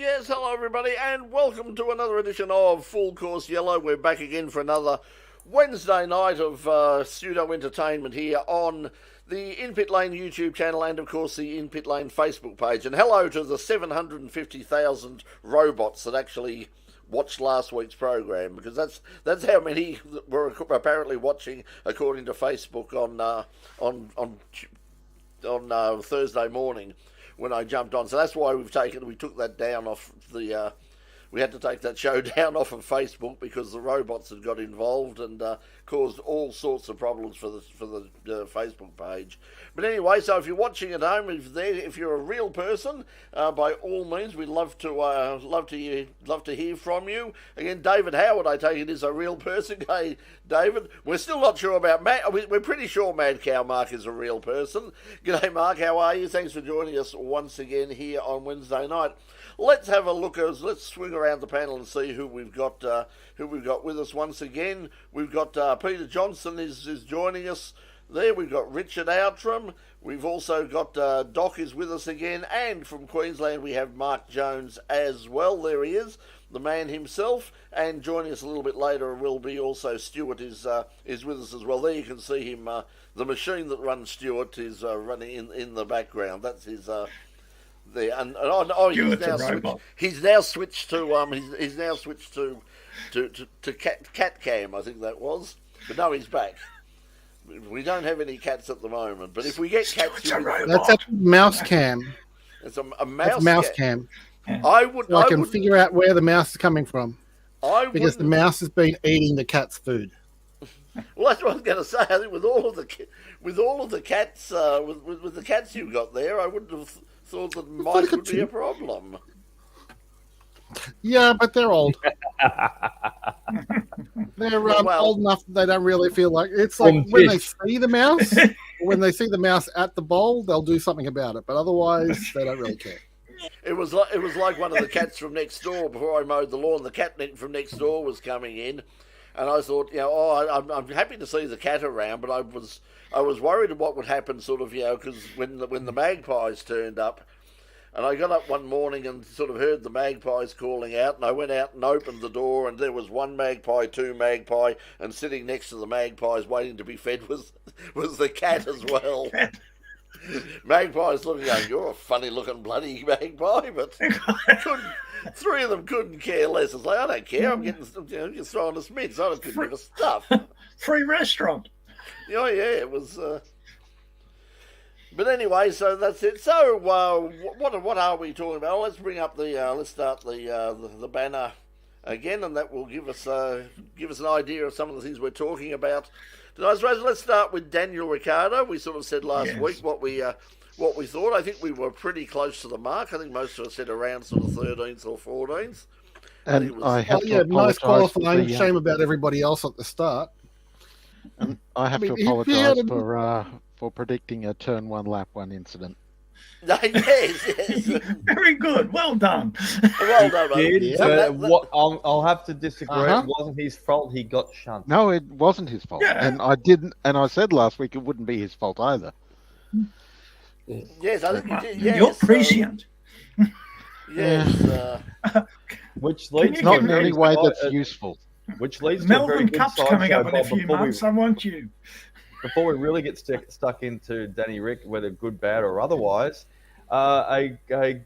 Yes, hello everybody, and welcome to another edition of Full Course Yellow. We're back again for another Wednesday night of pseudo entertainment here on the In Pit Lane YouTube channel and, of course, the In Pit Lane Facebook page. And hello to the 750,000 robots that actually watched last week's program, because that's how many were apparently watching, according to Facebook on Thursday morning when I jumped on. So that's why we took that down off the. We had to take that show down off of Facebook because the robots had got involved and caused all sorts of problems for the Facebook page. But anyway, so if you're watching at home, if you're a real person, by all means, we'd love to hear from you. Again, David Howard, I take it, is a real person. Hey, David, we're still not sure about Matt. We're pretty sure Mad Cow Mark is a real person. G'day, Mark. How are you? Thanks for joining us once again here on Wednesday night. Let's have a look. Let's swing around the panel and see who we've got with us once again. We've got Peter Johnson is joining us there. We've got Richard Outram. We've also got Doc is with us again, and from Queensland we have Mark Jones as well. There he is, the man himself. And joining us a little bit later will be also Stuart is with us as well. There you can see him. The machine that runs Stuart is running in the background. That's his. There and he's now switched to cat cam, I think that was, but no, he's back. We don't have any cats at the moment, but if we get cats, that's a mouse cam. It's a mouse cam. Yeah. I can figure out where the mouse is coming from. Because the mouse has been eating the cat's food. Well, that's what I was going to say. I think with all of the cats, with the cats you've got there, I wouldn't have thought that mice would be a problem. Yeah, but they're old. They're old enough that they don't really feel like it's like when they see the mouse. When they see the mouse at the bowl, they'll do something about it, but otherwise they don't really care. It was like one of the cats from next door. Before I mowed the lawn, the cat from next door was coming in, and I thought, I'm happy to see the cat around, but I was worried what would happen, sort of, because when the magpies turned up, and I got up one morning and sort of heard the magpies calling out, and I went out and opened the door, and there was one magpie, two magpie, and sitting next to the magpies waiting to be fed was the cat as well. Magpies looking, going, "You're a funny-looking bloody magpie," but three of them couldn't care less. It's like, I don't care. I'm getting, just throwing us mitts. I don't give a stuff. Free restaurant. Oh yeah, it was. But anyway, so that's it. So what are we talking about? Let's bring up let's start the banner again, and that will give us an idea of some of the things we're talking about tonight. I suppose let's start with Daniel Ricciardo. We sort of said last week what we thought. I think we were pretty close to the mark. I think most of us said around sort of 13th or 14th. And I have to nice qualifying. Shame about everybody else at the start. And I have to apologise for predicting a turn one lap one incident. Yes. Very good. Well done. Well done, mate. I'll have to disagree. It wasn't his fault. He got shunted. No, it wasn't his fault. Yeah. And I said last week it wouldn't be his fault either. Yes, I think you did. Yes, You're prescient. Yes. Which leads not in any way that's useful. Which leads Melbourne to a very Cup's good coming up sideshow, in a few months. I want you. Before we really get stuck into Danny Rick, whether good, bad, or otherwise, a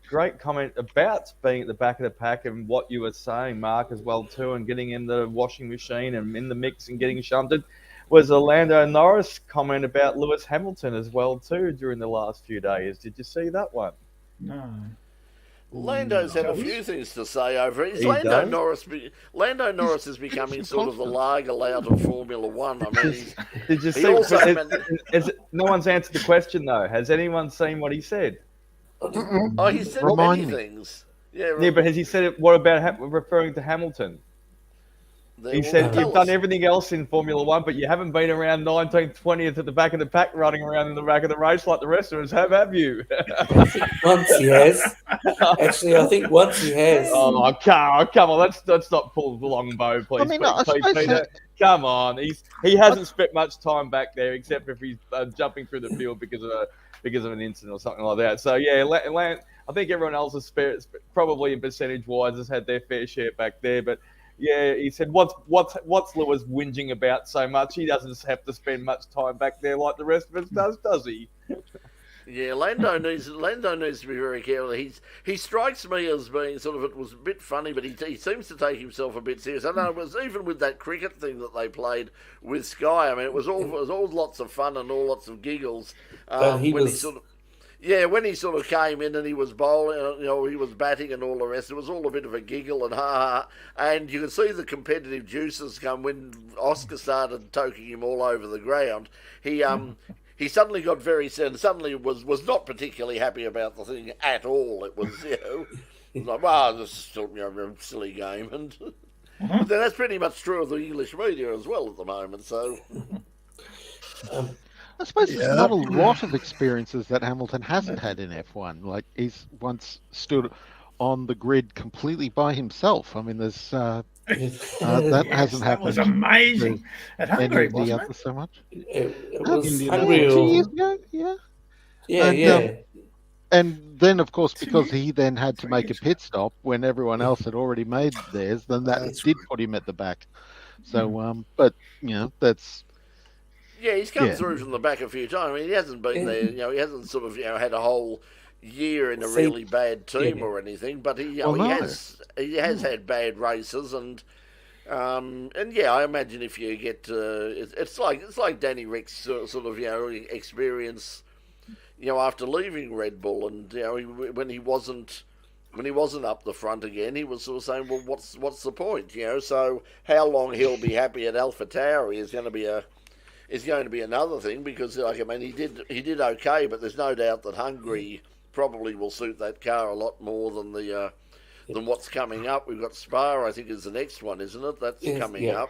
great comment about being at the back of the pack and what you were saying, Mark, as well too, and getting in the washing machine and in the mix and getting shunted, was a Lando Norris comment about Lewis Hamilton as well too during the last few days. Did you see that one? No. Lando's had a few things to say over it. Lando Norris is becoming sort of the Lagerlout of Formula One. I mean, did you see? No one's answered the question though. Has anyone seen what he said? Oh, he said many things. Yeah, but has he said it? What about referring to Hamilton? He said, you've done everything else in Formula One, but you haven't been around 19th, 20th at the back of the pack running around in the back of the race like the rest of us have you? I think once he has. Actually, I think once he has. Oh, come on. Let's not pull the long bow, please. I mean, please, Peter. Come on. He hasn't spent much time back there, except if he's jumping through the field because of an incident or something like that. So, yeah, I think everyone else has probably in percentage-wise has had their fair share back there. But yeah, he said, what's Lewis whinging about so much? He doesn't have to spend much time back there like the rest of us does he? Yeah, Lando needs to be very careful. He strikes me as being sort of, it was a bit funny, but he seems to take himself a bit serious. I know it was even with that cricket thing that they played with Sky. I mean, it was all lots of fun and all lots of giggles. But he when was. he sort of, yeah, when he sort of came in and he was bowling, he was batting and all the rest. It was all a bit of a giggle and ha ha. And you could see the competitive juices come when Oscar started toking him all over the ground. He suddenly got suddenly was not particularly happy about the thing at all. It was, like, well, this is still a silly game. And but then that's pretty much true of the English media as well at the moment. So I suppose there's not a lot of experiences that Hamilton hasn't had in F1. Like, he's once stood on the grid completely by himself. I mean, there's that hasn't happened. That was amazing. At Hungary, wasn't it? So much. It was Hungary. 2 years ago, yeah. Yeah. And then, of course, because he then had to make a pit stop when everyone else had already made theirs, then that did put him at the back. So, but that's. Yeah, he's come through from the back a few times. I mean, he hasn't been there. He hasn't sort of had a whole year in a really bad team or anything. But he has had bad races and yeah, I imagine if you get it's like Danny Rick's sort of experience after leaving Red Bull and when he wasn't up the front again, he was sort of saying, well, what's the point? So how long he'll be happy at AlphaTauri is going to be another thing, because he did okay, but there's no doubt that Hungary probably will suit that car a lot more than than what's coming up. We've got Spa, I think, is the next one, isn't it? That's coming up.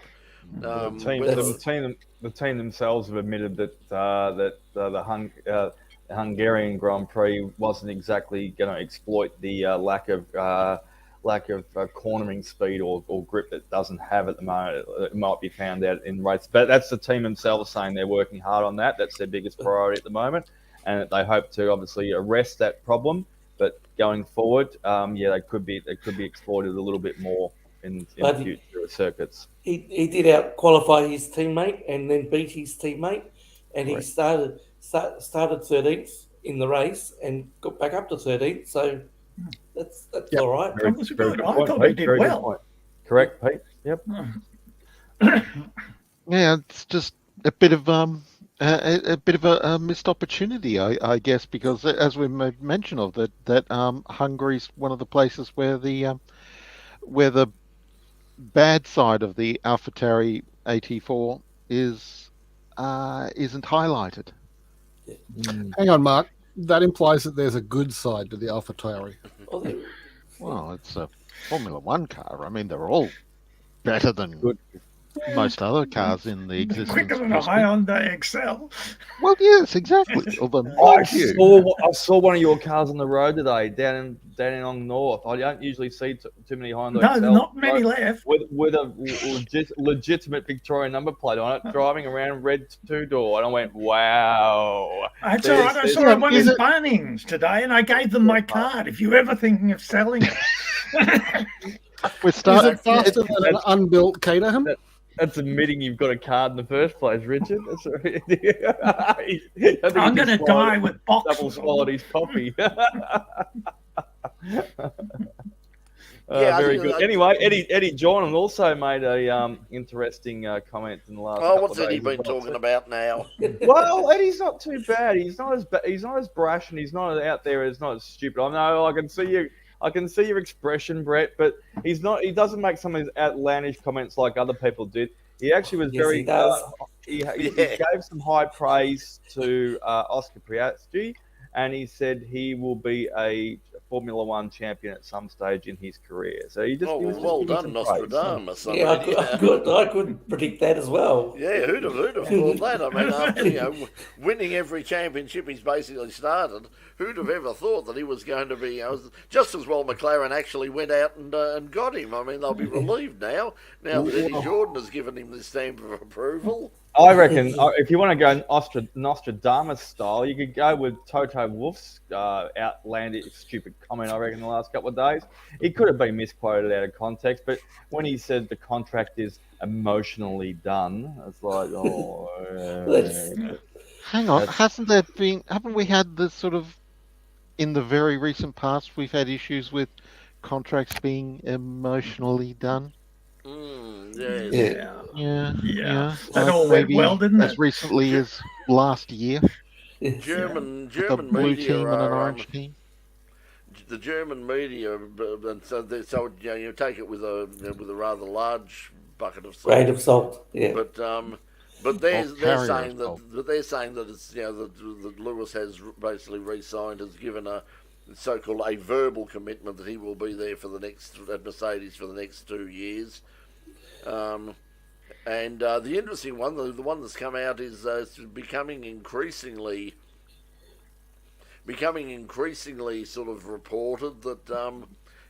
The team themselves have admitted that the Hungarian Grand Prix wasn't exactly going to exploit the lack of cornering speed or grip that it doesn't have at the moment. It might be found out in race, but that's the team themselves saying they're working hard on that. That's their biggest priority at the moment, and they hope to obviously arrest that problem. But going forward, they could be exploited a little bit more in future circuits. He did out qualify his teammate and then beat his teammate, and he started 13th in the race and got back up to 13th. So that's all right. That was good. I thought he did well. Correct, Pete. Yep. Yeah, it's just a bit of a missed opportunity, I guess, because as we made mention of that Hungary's one of the places where the bad side of the AlphaTauri AT4 isn't highlighted. Hang on, Mark. That implies that there's a good side to the AlphaTauri. Well, it's a Formula One car. I mean, they're all better than most other cars in the existence. Quicker than a Hyundai Excel. Well, yes, exactly. Although, I saw one of your cars on the road today down in North. I don't usually see too many Hyundai Excels. No, not many left. With a legitimate Victorian number plate on it, driving around red two-door. And I went, wow. That's all right. I saw one in Bunnings today, and I gave them my card. If you're ever thinking of selling it. Is it faster than an unbuilt Caterham? That's admitting you've got a card in the first place, Richard. That's I'm going to die with boxes. Double swallowed his coffee. Yeah, very good. Anyway, Eddie Jordan also made a interesting comment in the last. Oh, what's Eddie been talking about now? Well, Eddie's not too bad. He's not as brash, and he's not out there. He's not as stupid. I know. I can see you. I can see your expression, Brett, but he's not. He doesn't make some of these outlandish comments like other people did. He actually was very. He gave some high praise to Oscar Piastri, and he said he will be a Formula One champion at some stage in his career. So he just well done, Nostradamus. Yeah, I could predict that as well. Yeah, who'd have thought that? I mean, after winning every championship he's basically started, who'd have ever thought that he was going to be? Just as well, McLaren actually went out and got him. I mean, they'll be relieved now that Eddie Jordan has given him this stamp of approval. I reckon if you want to go Nostradamus style, you could go with Toto Wolff's outlandish, stupid comment, I reckon, in the last couple of days. He could have been misquoted out of context, but when he said the contract is emotionally done, it's like, hang on, haven't we had this sort of, in the very recent past, we've had issues with contracts being emotionally done? Yes. Yeah. That Like all went maybe well, didn't as it? recently as last year, German the blue media team and an are orange team. the German media, and so you take it with a rather large bucket of salt. Grain of salt. Yeah. But they're saying salt. that it's that Lewis has basically re-signed, has given a so-called a verbal commitment that he will be there for the next at Mercedes for the next 2 years. And the interesting one, the one that's come out, is becoming increasingly sort of reported that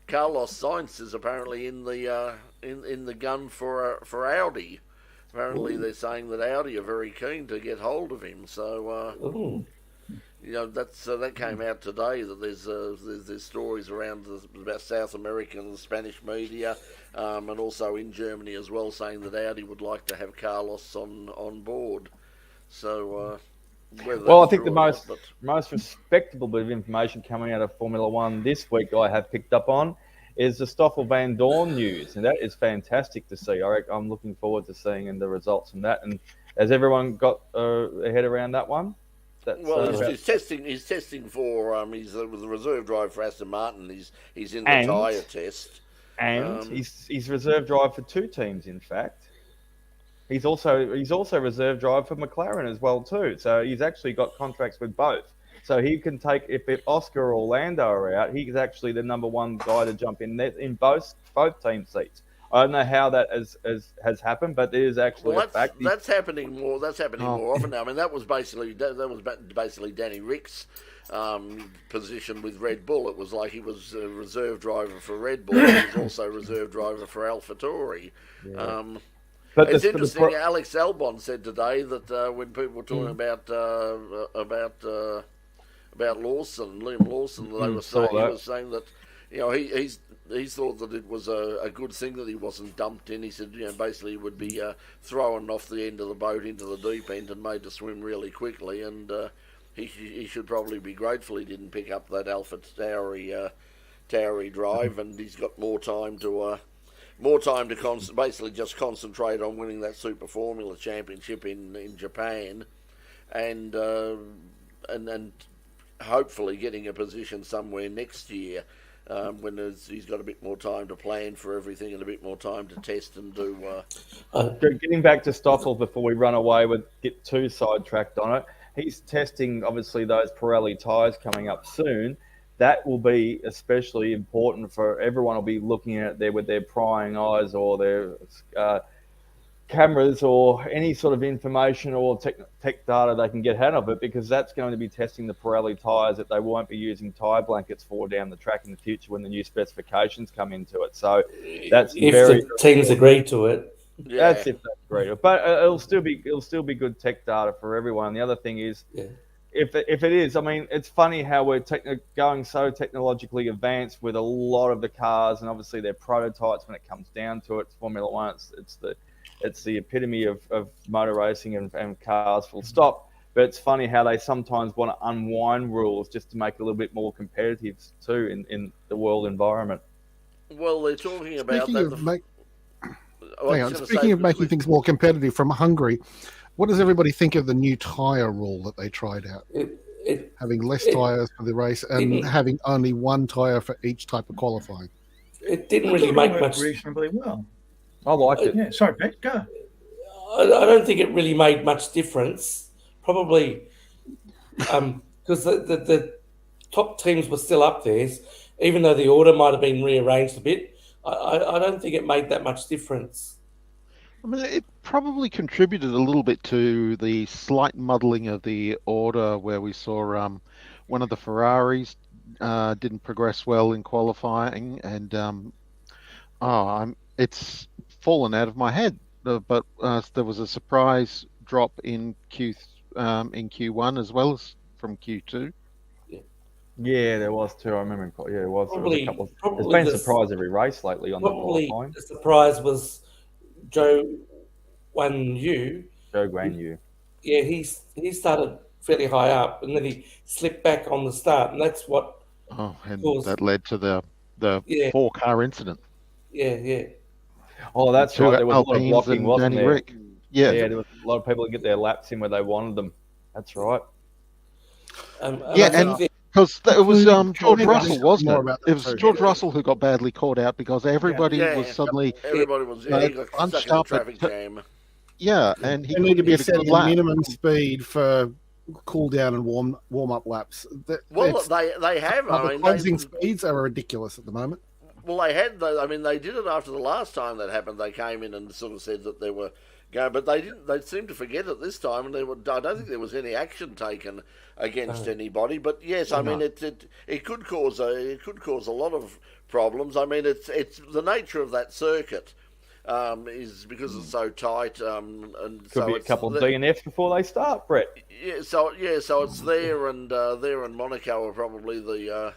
Carlos Sainz is apparently in the gun for Audi. Apparently, they're saying that Audi are very keen to get hold of him. So, that came out today. That there's stories around about South American and Spanish media, and also in Germany as well, saying that Audi would like to have Carlos on board. So, well, I think the most respectable bit of information coming out of Formula One this week I have picked up on is the Stoffel Van Dorn news, and that is fantastic to see. I'm looking forward to seeing the results from that. And has everyone got a head around that one? He's testing for he's the reserve driver for Aston Martin. He's in the tyre test, and he's reserve driver for 2 teams. In fact, he's also reserve driver for McLaren as well too. So he's actually got contracts with both. So he can take, if Oscar or Lando are out, he's actually the number 1 guy to jump in both team seats. I don't know how that has happened, but it is actually a fact. That's happening more. That's happening more often now. I mean, that was basically Danny Rick's position with Red Bull. It was like he was a reserve driver for Red Bull. He was also a reserve driver for AlphaTauri. Yeah. But it's interesting. Alex Albon said today that when people were talking about Lawson, Liam Lawson, he was saying that he thought that it was a good thing that he wasn't dumped in. He said basically he would be thrown off the end of the boat into the deep end and made to swim really quickly, and he should probably be grateful he didn't pick up that AlphaTauri drive, and he's got more time to basically just concentrate on winning that Super Formula Championship in Japan, and hopefully getting a position somewhere next year when he's got a bit more time to plan for everything and a bit more time to test and do. Getting back to Stoffel before we run away get too sidetracked on it, he's testing obviously those Pirelli tyres coming up soon. That will be especially important for everyone. Will be looking at it there with their prying eyes or their cameras or any sort of information or tech data they can get out of it, because that's going to be testing the Pirelli tyres that they won't be using tyre blankets for down the track in the future when the new specifications come into it. So that's if the teams agree to it. Yeah. That's if they agree to it. But it'll still be good tech data for everyone. The other thing is, if it is, I mean, it's funny how we're going so technologically advanced with a lot of the cars, and obviously they're prototypes when it comes down to it. Formula One, it's the epitome of motor racing and cars full stop. But it's funny how they sometimes want to unwind rules just to make it a little bit more competitive too in the world environment. Well, they're talking about Speaking of making things more competitive, from Hungary, what does everybody think of the new tyre rule that they tried out? Having less tyres for the race and having only 1 tyre for each type of qualifying. It didn't really make much. Reasonably well. I liked it. Yeah, sorry, Pete, go. I don't think it really made much difference. Probably because the top teams were still up there, even though the order might have been rearranged a bit. I don't think it made that much difference. I mean, it probably contributed a little bit to the slight muddling of the order, where we saw one of the Ferraris didn't progress well in qualifying, and it's fallen out of my head. But there was a surprise drop in Q1 as well as from Q2. Yeah. Yeah, there was too. I remember. Yeah, it was. There was a couple. There's Probably been surprise every race lately on the probably qualifying. the surprise was Joe Wan Yu. Joe Guan Yu. Yeah, he started fairly high up, and then he slipped back on the start, and that's what and caused. that led to the Yeah. 4-car incident. Yeah. Oh, that's Two right. There was a lot of Alpines blocking, and wasn't Danny there? Rick. Yeah. Yeah, there was a lot of people that get their laps in where they wanted them. That's right. And Yeah, I think and because it was George Including- Russell, wasn't more it? about that It was too. George Russell who got badly caught out because everybody Yeah. was suddenly Everybody was he got bunched stuck in the up at traffic jam. and he They need to couldn't be get a good setting a lap. minimum speed for cool down and warm up laps. Well, they have. The I mean, closing speeds are ridiculous at the moment. well, they had. I mean, they did it after the last time that happened. They came in and sort of said that they were going, but they didn't. They seemed to forget it this time, and I don't think there was any action taken against anybody. But yes, I mean, it could cause a lot of problems. I mean, it's the nature of that circuit. Is because it's so tight, and Could so be a it's couple of DNFs before they start, Brett. so it's there and Monaco are probably the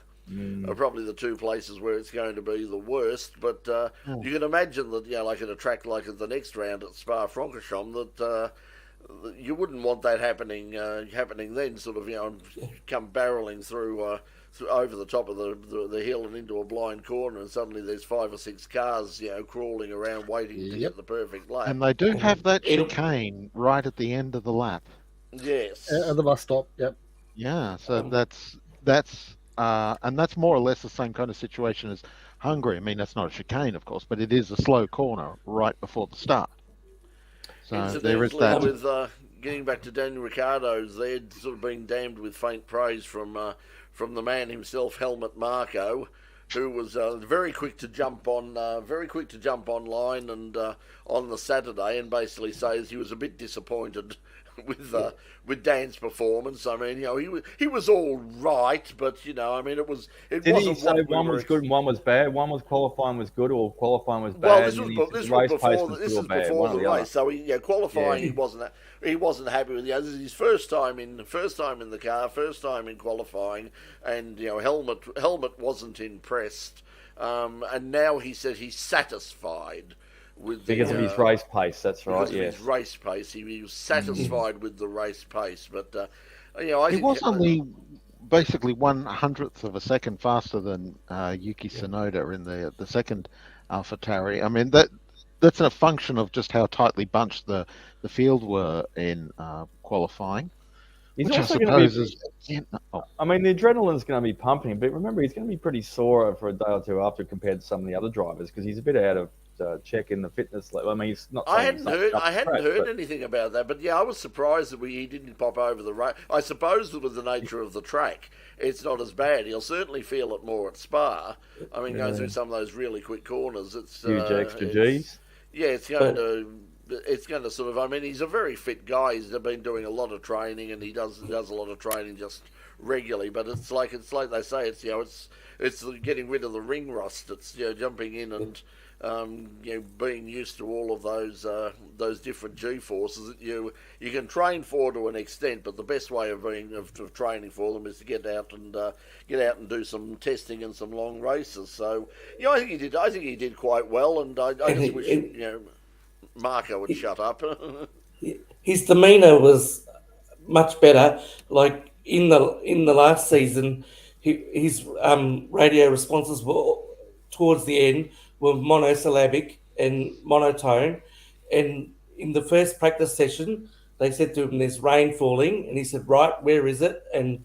two places where it's going to be the worst. But you can imagine that, like at a track like at the next round at Spa-Francorchamps, that you wouldn't want that happening then. Sort of, come barreling through over the top of the hill and into a blind corner, and suddenly there's 5 or 6 cars, crawling around waiting to get the perfect lap. And they do have that chicane right at the end of the lap. Yes. At the bus stop, yep. Yeah, so that's and that's more or less the same kind of situation as Hungary. I mean, that's not a chicane, of course, but it is a slow corner right before the start. So there is that. With getting back to Daniel Ricciardo's, they'd sort of been damned with faint praise from the man himself, Helmut Marko, who was very quick to jump online and on the Saturday, and basically says he was a bit disappointed with Dan's performance. I mean, he was all right, but I mean, it wasn't. Did he say one was good and one was bad? One was qualifying was good, or qualifying was bad? Well, this was before the race. So qualifying, yeah. he wasn't happy with the others. His first time in the car, first time in qualifying, and Helmut wasn't impressed. And now he said he's satisfied with because of his race pace. That's right. Because of his race pace, he was satisfied with the race pace. But I he think was only basically 1/100th of a second faster than Yuki Tsunoda in the second AlphaTauri. I mean that's a function of just how tightly bunched the field were in qualifying. He's which also I suppose is. I mean, the adrenaline's going to be pumping, but remember, he's going to be pretty sore for a day or two after compared to some of the other drivers because he's a bit out of check in the fitness level. I mean, he's not. I hadn't heard anything about that, but I was surprised that he didn't pop over the road. I suppose that with the nature of the track, it's not as bad. He'll certainly feel it more at Spa. I mean, going through some of those really quick corners, it's huge extra G's. Yeah, it's going to sort of. I mean, he's a very fit guy. He's been doing a lot of training, and he does a lot of training just regularly. But it's like they say, it's getting rid of the ring rust. It's jumping in and being used to all of those different G forces that you can train for to an extent. But the best way of training for them is to get out and do some testing and some long races. So I think he did. I think he did quite well, and I just wish Marko would shut up. His demeanour was much better. Like in the last season, his radio responses were towards the end were monosyllabic and monotone. And in the first practice session, they said to him, "There's rain falling," and he said, "Right, where is it? And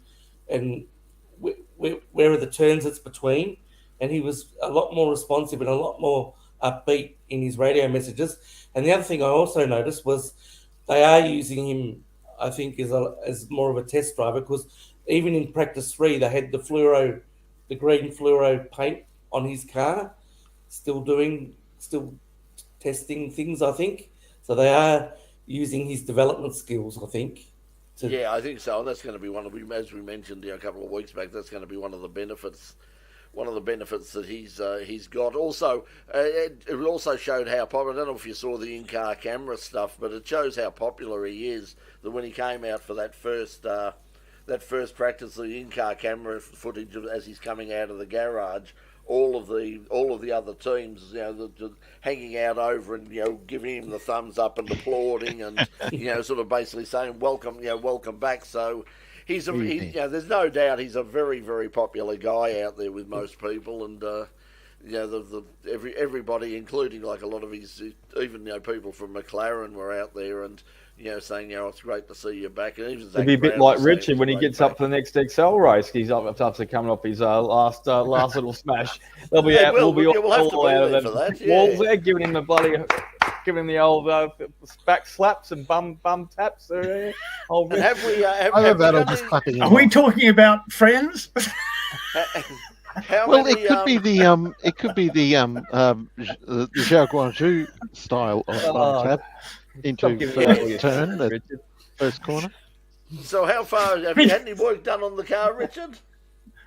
where are the turns it's between?" And he was a lot more responsive and a lot more upbeat in his radio messages. And the other thing I also noticed was they are using him, I think, as more of a test driver, because even in practice 3, they had the green fluoro paint on his car, still testing things, I think. So they are using his development skills, I think. Yeah, I think so. And that's going to be as we mentioned a couple of weeks back, that's going to be one of the benefits that he's got. Also, it also showed how popular. I don't know if you saw the in-car camera stuff, but it shows how popular he is. That when he came out for that first that first practice, the in-car camera footage as he's coming out of the garage, all of the other teams, hanging out over and giving him the thumbs up and applauding and sort of basically saying welcome back. So he's there's no doubt he's a very, very popular guy out there with most people, and everybody, including like a lot of his, even people from McLaren were out there and saying it's great to see you back. And even it'd be a bit like Richard when he gets up for the next XL race. He's up after coming off his last little smash. They'll be out. We'll be all out of them walls there, giving him the old back slaps and bum taps. And have we? Are we talking about friends? It could be the Zhao Guangzhou style of bum tap into first turn, the first corner. So how far have you had any work done on the car, Richard?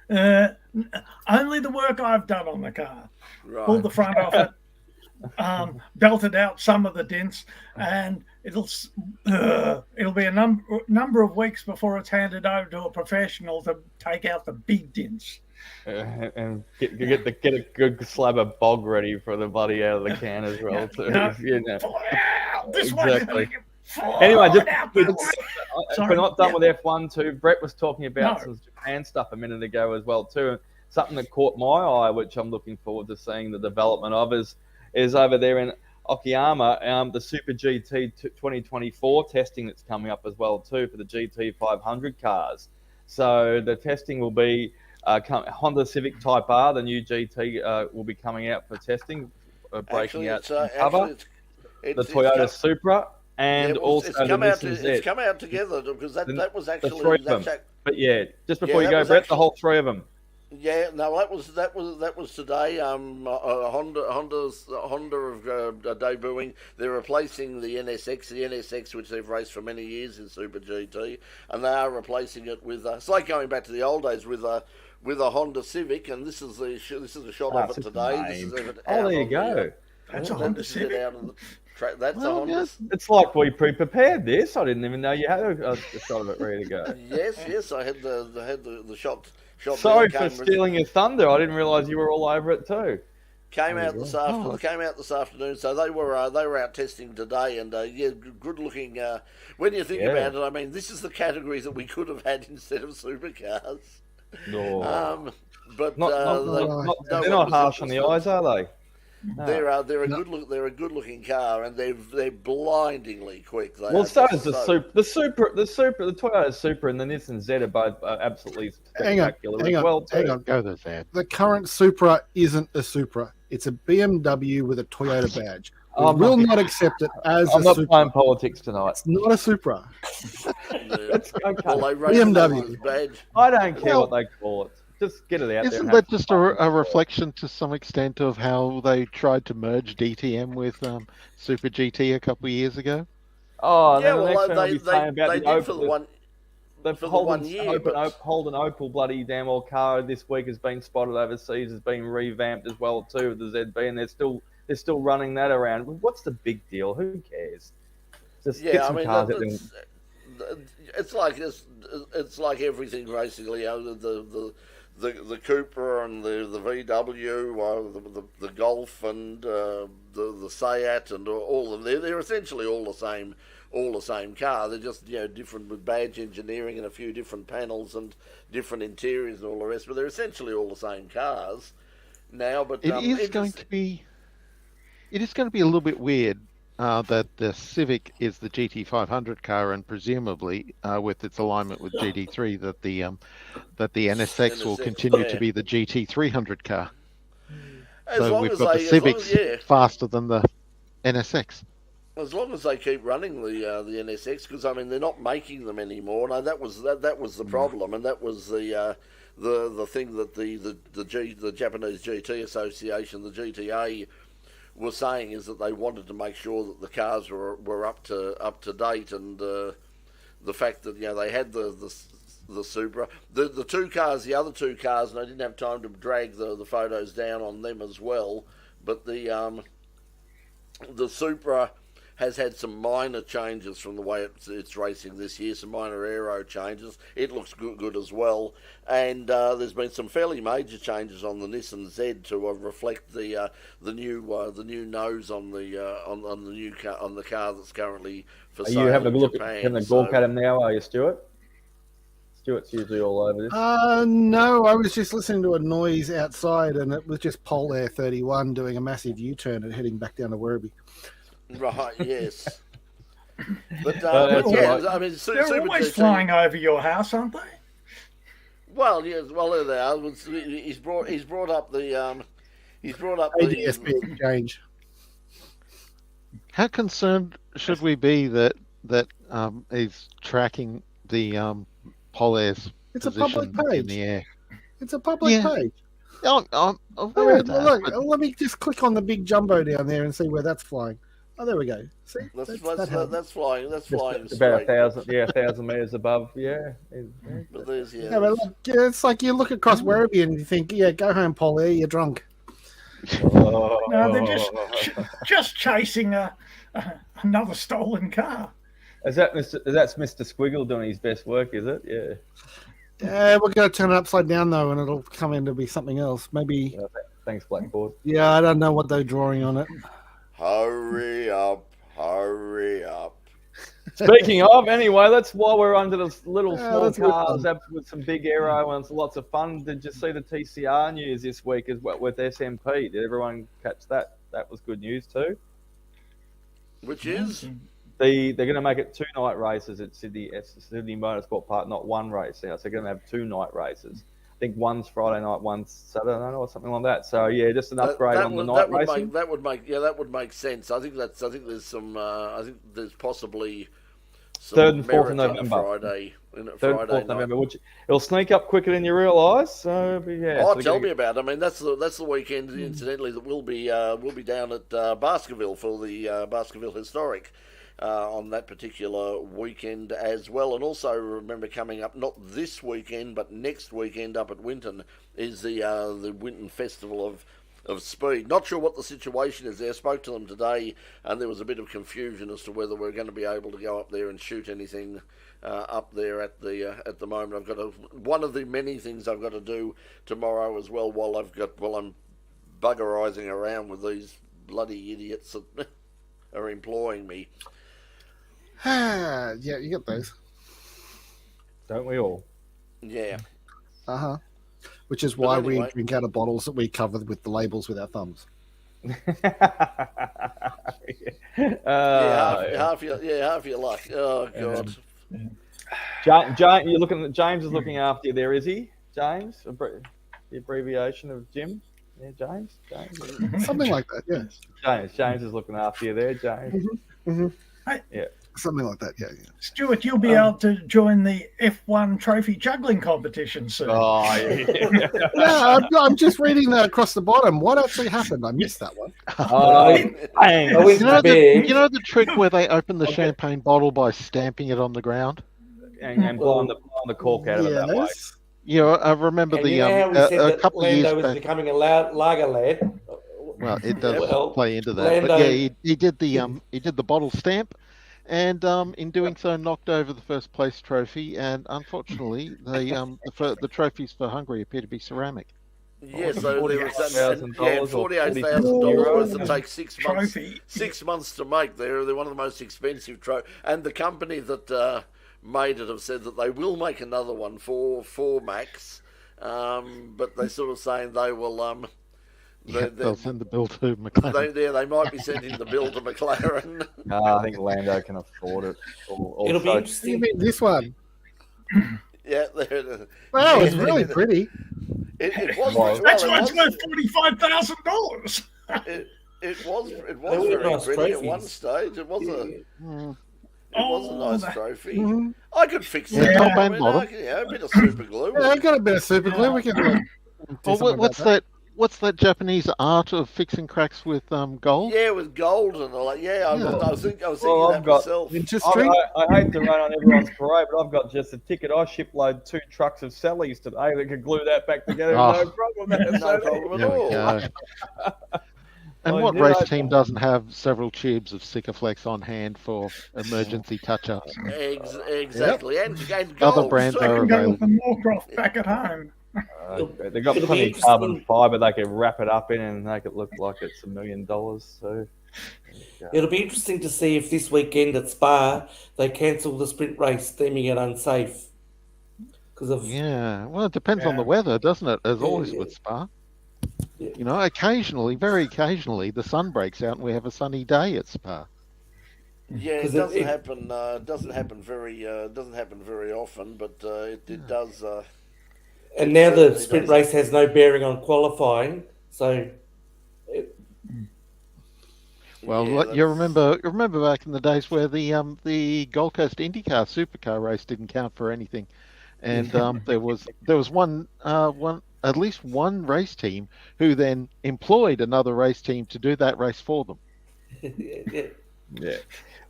Only the work I've done on the car. Right. Pulled the front off it, belted out some of the dents, and it'll be a number of weeks before it's handed over to a professional to take out the big dents. And get a good slab of bog ready for the bloody out of the can as well too. Exactly. Anyway, we're not done with F1 too. Brett was talking about some Japan stuff a minute ago as well too. Something that caught my eye, which I'm looking forward to seeing the development of, is over there in Okayama, the Super GT 2024 testing that's coming up as well too for the GT 500 cars. So the testing will be Honda Civic Type R, the new GT, will be coming out for testing, breaking out cover. The Toyota Supra, and also the Nissan Z. It's come out together because that was actually the three of them. But just before you go, Brett, the whole three of them. Yeah, no, that was today. Honda are debuting. They're replacing the NSX, which they've raced for many years in Super GT, and they are replacing it with. It's like going back to the old days with a Honda Civic, and this is a shot of it today. There you go. That's a Honda Civic. That's a Honda. Yes. It's like we pre-prepared this. I didn't even know you had a shot of it ready to go. Yes, I had the shot. Sorry for stealing your thunder. I didn't realise you were all over it too. Came out this afternoon. So they were out testing today, and good looking. When you think about it, I mean, this is the category that we could have had instead of supercars. No. But they're not harsh on the eyes, are they? No. They're a good looking car, and they're blindingly quick. So is the Toyota Supra and the Nissan Z are both absolutely spectacular. Hang on, go there. The current Supra isn't a Supra; it's a BMW with a Toyota badge. We will not accept it as I'm a not Supra. playing politics tonight. It's not a Supra. It's okay. BMW badge. I don't care what they call it. Just get it out there. Isn't that just a reflection to some extent of how they tried to merge DTM with Super GT a couple of years ago? Oh, yeah, they did for the 1 year. Holden Opel bloody damn well car this week has been spotted overseas, has been revamped as well too with the ZB, and they're still running that around. What's the big deal? Who cares? Just get some cars out there. It's like everything basically. The Cooper and the VW, the Golf and the Seat and all of them. They're essentially all the same car. They're just different with badge engineering and a few different panels and different interiors and all the rest. But they're essentially all the same cars now. But it is going to be a little bit weird. That the Civic is the GT500 car, and presumably with its alignment with GT3, that the NSX will continue to be the GT300 car. So we've got the Civics faster than the NSX. As long as they keep running the NSX, because I mean they're not making them anymore. No, that was the problem, and that was the thing that the Japanese GT Association, the GTA, was saying, is that they wanted to make sure that the cars were up to date, and the fact that they had the Supra, the other two cars, and I didn't have time to drag the photos down on them as well, but the Supra has had some minor changes from the way it's racing this year, some minor aero changes. It looks good as well. And there's been some fairly major changes on the Nissan Z to reflect the new nose on the car that's currently for sale. Are you having a look Japan, at having a gawk at him now? Are you, Stuart? Stuart's usually all over this. No, I was just listening to a noise outside, and it was just Pol Air 31 doing a massive U-turn and heading back down to Werribee. Right. Yes. But that's yeah, right. I mean, They're always flying over your house, aren't they? Well, yes. Well, there they are. He's brought up the ADSB exchange. How concerned should we be that he's tracking the Polair's It's a position public page. in the air? It's a public page. I'm aware of that. Look, let me just click on the big jumbo down there and see where that's flying. Oh, there we go. See, that's flying. That's flying It's about straight. 1,000 meters above. Yeah. But there's Yeah, but look, it's like you look across Werribee and you think, yeah, go home, Pol Air, you're drunk. Oh. No, they're just chasing another stolen car. That's Mr. Squiggle doing his best work, is it? Yeah. Yeah, we're going to turn it upside down, though, and it'll come in to be something else. Maybe. Thanks, Blackboard. Yeah, I don't know what they're drawing on it. Hurry up. Speaking of, anyway, that's why we're under this little Yeah, small that's good cars fun. with some big aero and lots of fun. Did you see the TCR news this week as well with SMP? Did everyone catch that? That was good news too. Which is They're going to make it 2 night races at Sydney Motorsport Park, not one race now. So they're going to have 2 night races. I think one's Friday night, one's Saturday night, or something like that. So yeah, just an upgrade on the night racing. That would make sense. I think there's possibly some 3rd and 4th of merit in November. Friday 3rd and 4th night. November, which it'll sneak up quicker than you realise. So yeah. Oh, so tell me about it. I mean, that's the weekend, incidentally, that we'll be down at Baskerville for the Baskerville Historic on that particular weekend as well. And also remember, coming up not this weekend but next weekend up at Winton is the Winton Festival of Speed. Not sure what the situation is there. Spoke to them today, and there was a bit of confusion as to whether we're going to be able to go up there and shoot anything up there at the moment. I've got one of the many things I've got to do tomorrow as well while I'm buggerizing around with these bloody idiots that are employing me. Yeah, you get those. Don't we all? Yeah. Uh-huh. Which is why we anyway. drink out of bottles that we cover with the labels with our thumbs. Half your luck. Oh God. James is looking after you there, is he? James, the abbreviation of Jim. Yeah, James. Something like that, yeah. James is looking after you there, James. Yeah. Something like that, yeah. Stuart, you'll be able to join the F1 trophy juggling competition soon. Oh, yeah. Yeah, I'm just reading across the bottom. What actually happened? I missed that one. Bang. You know the trick where they open the champagne bottle by stamping it on the ground? And blowing the cork out of it that way. Yes. Yeah, I remember And you know how we said a that couple of Lando years was back. becoming a lager lad? Well, it does Well, play into that. Lando- But yeah, he did the bottle stamp, and in doing so knocked over the first place trophy. And unfortunately, the trophies for Hungary appear to be ceramic. Yeah, so there was $48,000 $48,000 worth that takes 6 months. Trophy. 6 months to make. They're one of the most expensive trophies. And the company that made it have said that they will make another one for Max, but they're sort of saying they will. They'll send the bill to McLaren. They might be sending the bill to McLaren. No, I think Lando can afford it. It'll be You interesting. mean this one? Yeah, Wow, it's really pretty. it was. Well, That's well, why it it's was- worth $45,000. It was were very nice pretty at one trophies. stage. It was a Oh, nice that- trophy. Mhm. I could fix Yeah, it. top I end mean, model. a bit of super glue. Yeah, I got a bit of super glue. We can do Well, something what's about What's that Japanese art of fixing cracks with gold? Yeah, with gold and all that. Yeah, I was thinking Well, that I've got- myself. Into I, string. I hate to run on everyone's parade, but I've got just a ticket. I shipload 2 trucks of Sally's today that could glue that back together. Oh. No problem. No problem There at we all. go. And Well, what did race I- team doesn't have several tubes of Sikaflex on hand for emergency touch-ups? Exactly, and Other goals brands too. They are can go with available. the Moorcroft back at home. They've got It'll plenty be of carbon interesting. fibre they can wrap it up in and make it look like it's $1 million. So It'll be interesting to see if this weekend at Spa they cancel the sprint race, deeming it unsafe. Because of Yeah, well, it depends on the Yeah. weather, doesn't it? As Yeah, always yeah. with Spa. Yeah. You know, occasionally, very occasionally, the sun breaks out and we have a sunny day at Spa. Yeah, it 'Cause doesn't it- happen. Doesn't happen very often, but it does. and now the certainly sprint does race has no bearing on qualifying, so Well, Yeah, you remember back in the days where the Gold Coast IndyCar Supercar race didn't count for anything, and there was at least one race team who then employed another race team to do that race for them. yeah. yeah,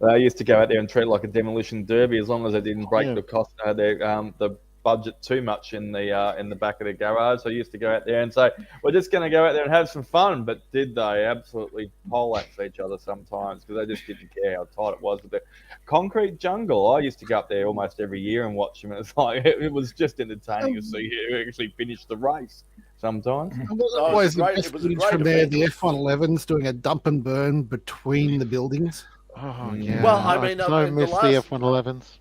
they used to go out there and treat it like a demolition derby as long as they didn't break Yeah. the cost the budget too much in the back of the garage. So I used to go out there and say, we're just going to go out there and have some fun. But did they absolutely poleaxe each other sometimes because they just didn't care how tight it was with the concrete jungle. I used to go up there almost every year and watch them. It's like it was just entertaining to see who actually finished the race sometimes. And No, always the great- best it was a footage great from there, event. the F111s doing a dump and burn between the buildings. Oh yeah. Well, I mean, so the miss last- the F111s.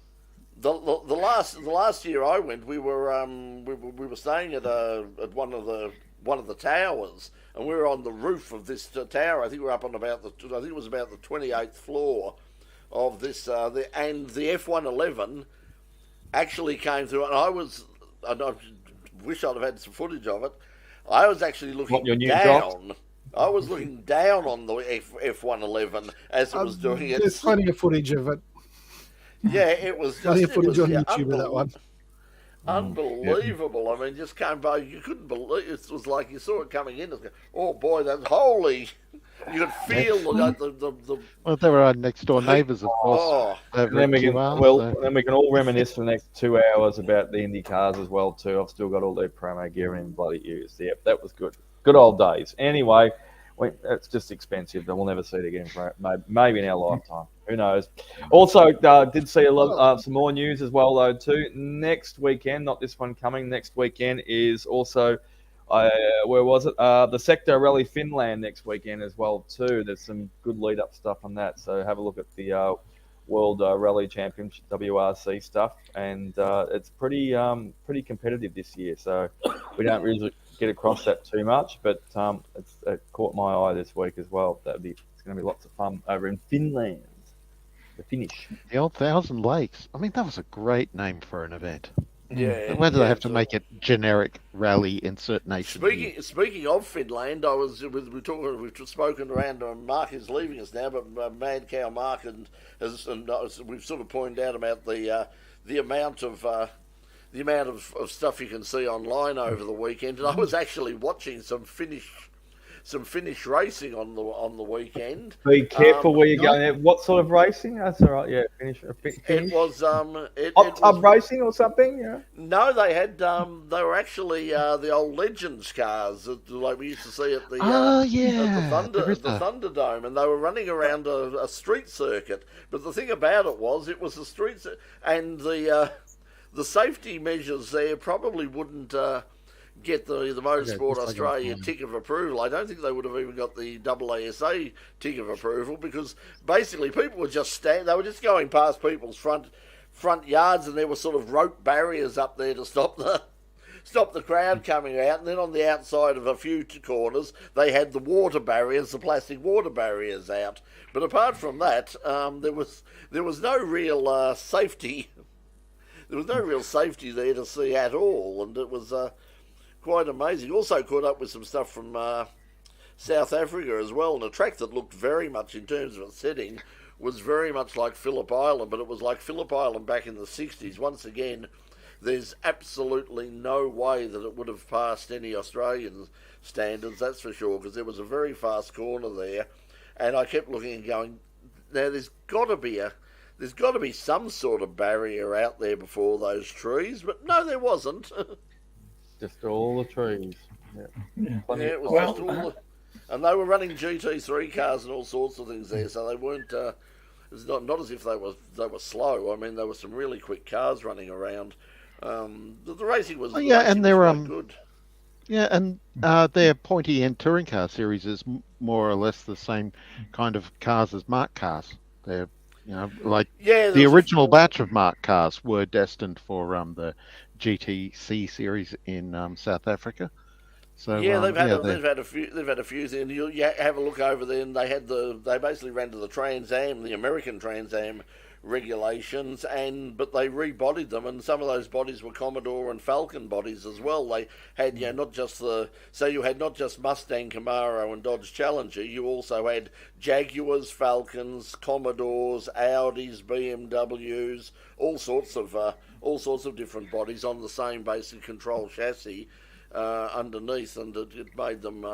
The last year I went, we were staying at one of the towers, and we were on the roof of this tower. I think we were up on I think it was about the 28th floor of this, and the F111 actually came through, and I wish I'd have had some footage of it. I was actually looking What, your new down. I was looking down on the F111 as it was doing it. There's plenty of footage of it. Yeah, it was Plenty just of footage on yeah, YouTube of that one. Unbelievable. I mean, just came by. You couldn't believe it. Was like you saw it coming in. Oh boy, that's holy. You could feel like the Well, they were our next door neighbours, of course. oh. over And then at we can QR, so- then we can all reminisce for the next 2 hours about the Indy cars as well too. I've still got all their promo gear and bloody used. Yep, that was good. Good old days. Anyway, it's just expensive. We'll never see it again for maybe in our lifetime. Who knows? Also, did see some more news as well though too. Next weekend, not this one coming. Next weekend is also. Where was it? The Sector Rally Finland next weekend as well too. There's some good lead up stuff on that. So have a look at the World Rally Championship WRC stuff, and it's pretty competitive this year. So we don't really get across that too much, but it caught my eye this week as well. It's going to be lots of fun over in Finland. The Finnish. The old Thousand Lakes. I mean, that was a great name for an event. Yeah. Why do they have to so- make it generic rally insert nation? Speaking of Finland, we've spoken around. Mark is leaving us now, but Mad Cow Mark and we've sort of pointed out about the amount of stuff you can see online over the weekend. And I was actually watching some Finnish racing on the weekend. Be careful where you're going. There. What sort of racing? That's all right. Yeah, Finnish. It was Hot tub racing or something. Yeah. No, they had they were actually the old Legends cars that like we used to see at the at the Thunderdome, and they were running around a street circuit. But the thing about it was a street and the safety measures there probably wouldn't get the Motorsport Australia tick of approval. I don't think they would have even got the AASA tick of approval because basically people were just they were just going past people's front yards, and there were sort of rope barriers up there to stop the crowd coming out. And then on the outside of a few corners, they had the plastic water barriers out. But apart from that, there was no real safety. There was no real safety there to see at all, and it was quite amazing. Also caught up with some stuff from South Africa as well, and a track that looked very much, in terms of its setting, was very much like Phillip Island, but it was like Phillip Island back in the 60s. Once again, there's absolutely no way that it would have passed any Australian standards, that's for sure, because there was a very fast corner there, and I kept looking and going, now there's got to be some sort of barrier out there before those trees, but no, there wasn't. Just all the trees. Yeah. Yeah, it was Well, just all And they were running GT3 cars and all sorts of things there, so they weren't. It's not as if they were slow. I mean, there were some really quick cars running around. The racing was quite good. Yeah, and their pointy end touring car series is more or less the same kind of cars as Mark cars. They're the original batch of Mark cars were destined for the GTC series in South Africa. So they've had a few. They've had a few things. You have a look over there, and they basically ran to the Trans Am, the American Trans Am regulations, but they rebodied them, and some of those bodies were Commodore and Falcon bodies as well. They had you had not just Mustang, Camaro, and Dodge Challenger. You also had Jaguars, Falcons, Commodores, Audis, BMWs, all sorts of different bodies on the same basic control chassis. Underneath, and it made them,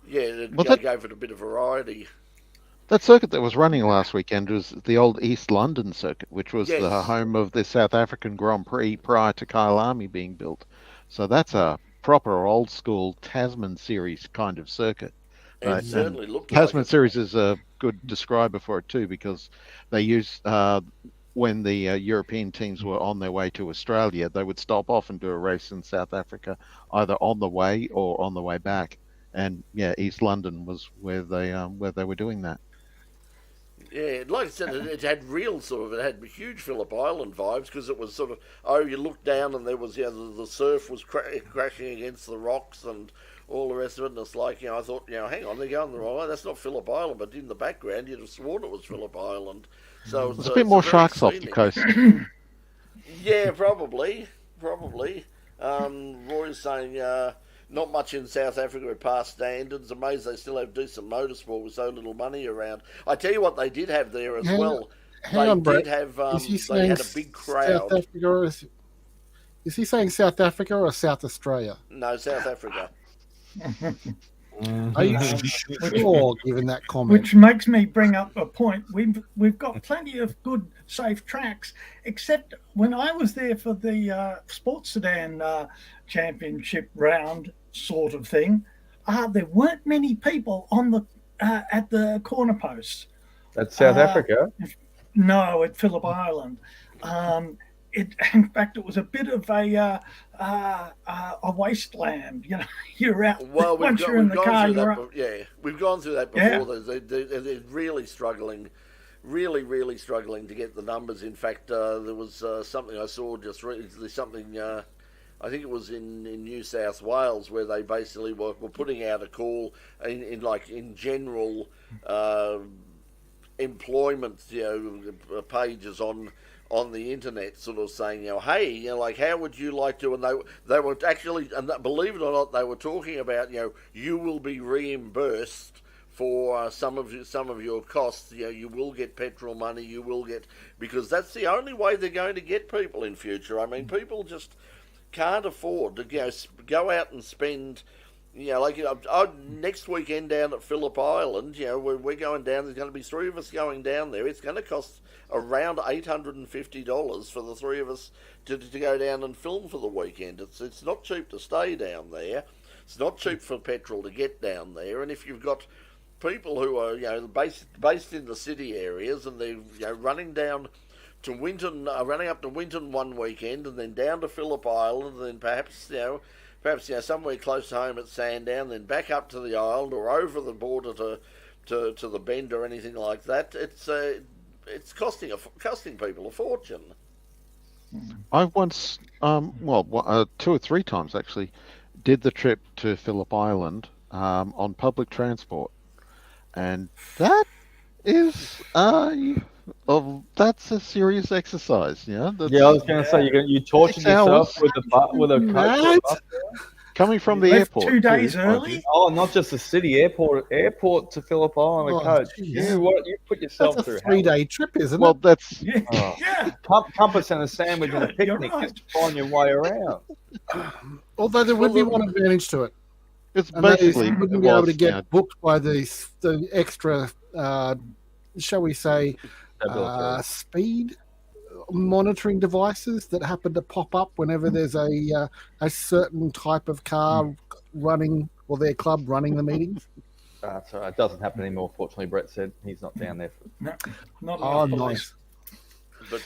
gave it a bit of variety. That circuit that was running last weekend was the old East London circuit, which was the home of the South African Grand Prix prior to Kyalami being built. So that's a proper old school Tasman series kind of circuit. It certainly looked Tasman like series is a good describer for it too, because they use when the European teams were on their way to Australia, they would stop off and do a race in South Africa, either on the way or on the way back. And East London was where they were doing that. Yeah, like I said, it had it had huge Phillip Island vibes, because it was sort of, you looked down and there was, the surf was crashing against the rocks and all the rest of it, and it's like, I thought, hang on, they're going the wrong way, that's not Phillip Island, but in the background you'd have sworn it was Phillip Island. So it's a bit more sharks off the coast. Yeah, probably. Roy's saying not much in South Africa at past standards. Amazed they still have decent motorsport with so little money around. I tell you what they did have there as well. They had a big crowd. South Africa, is he saying South Africa or South Australia? No, South Africa. Are you sure, given that comment? Which makes me bring up a point. We've got plenty of good, safe tracks, except when I was there for the sports sedan championship round sort of thing, there weren't many people on the at the corner posts. At South Africa? No, at Phillip Island. In fact, it was a bit of a wasteland. You're out. Well, once you're in the car, you're out. We've gone through that before. Yeah. They're really struggling to get the numbers. In fact, there was something I saw just recently. I think it was in New South Wales, where they basically were putting out a call in general employment pages on the internet, sort of saying, hey, how would you like to? And they were actually, and believe it or not, they were talking about, you will be reimbursed for some of your costs. You will get petrol money. You will get, because that's the only way they're going to get people in future. I mean, people just can't afford to go out and spend. Next weekend down at Phillip Island, we're going down. There's going to be three of us going down there. It's going to cost around $850 for the three of us to go down and film for the weekend. It's not cheap to stay down there. It's not cheap for petrol to get down there. And if you've got people who are based in the city areas, and they're running down to Winton, running up to Winton one weekend, and then down to Phillip Island, and then perhaps somewhere close to home at Sandown, then back up to the island or over the border to the Bend or anything like that. It's costing people a fortune. I once, 2 or 3 times actually, did the trip to Phillip Island on public transport, and that is that's a serious exercise. I was going to say you tortured yourself with a coach. Coming from the airport 2 days early. Oh, not just the city airport to Phillip Island, a coach. You put yourself through. That's a 3-day trip, isn't it? Well, that's compass and a sandwich and a picnic just to find your way around. Although there would be one advantage to it. It's basically you wouldn't be able to get booked by the extra, shall we say, speed monitoring devices that happen to pop up whenever there's a certain type of car running or their club running the meetings? So it doesn't happen anymore. Fortunately, Brett said he's not down there. No, not Oh, enough nice. But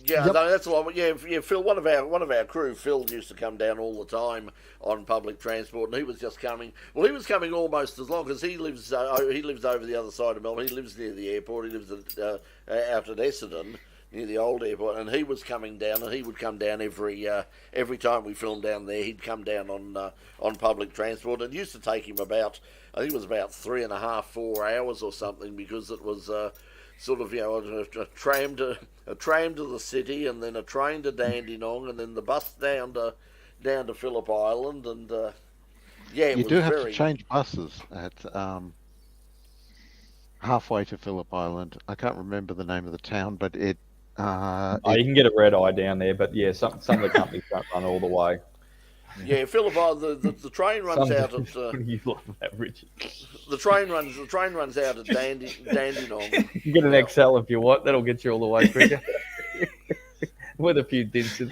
yeah, Yep. no, that's a lot. Yeah, Phil, one of our crew, Phil, used to come down all the time on public transport, and he was just coming. Well, he was coming almost as long as he lives over the other side of Melbourne. He lives near the airport. He lives out at Essendon, near the old airport, and he was coming down, and he would come down every time we filmed down there. He'd come down on public transport. It used to take him about, I think it was about 3.5, 4 hours or something, because it was sort of, a tram to the city, and then a train to Dandenong, and then the bus down to Phillip Island, and it You was do have very... to change buses at halfway to Phillip Island. I can't remember the name of the town, but You can get a red eye down there, but yeah, some of the companies don't run all the way. Yeah, Phillip Island. The train runs out at. You love that, Richard. The train runs out at Dandenong. You can get an XL if you want. That'll get you all the way quicker. With a few dents.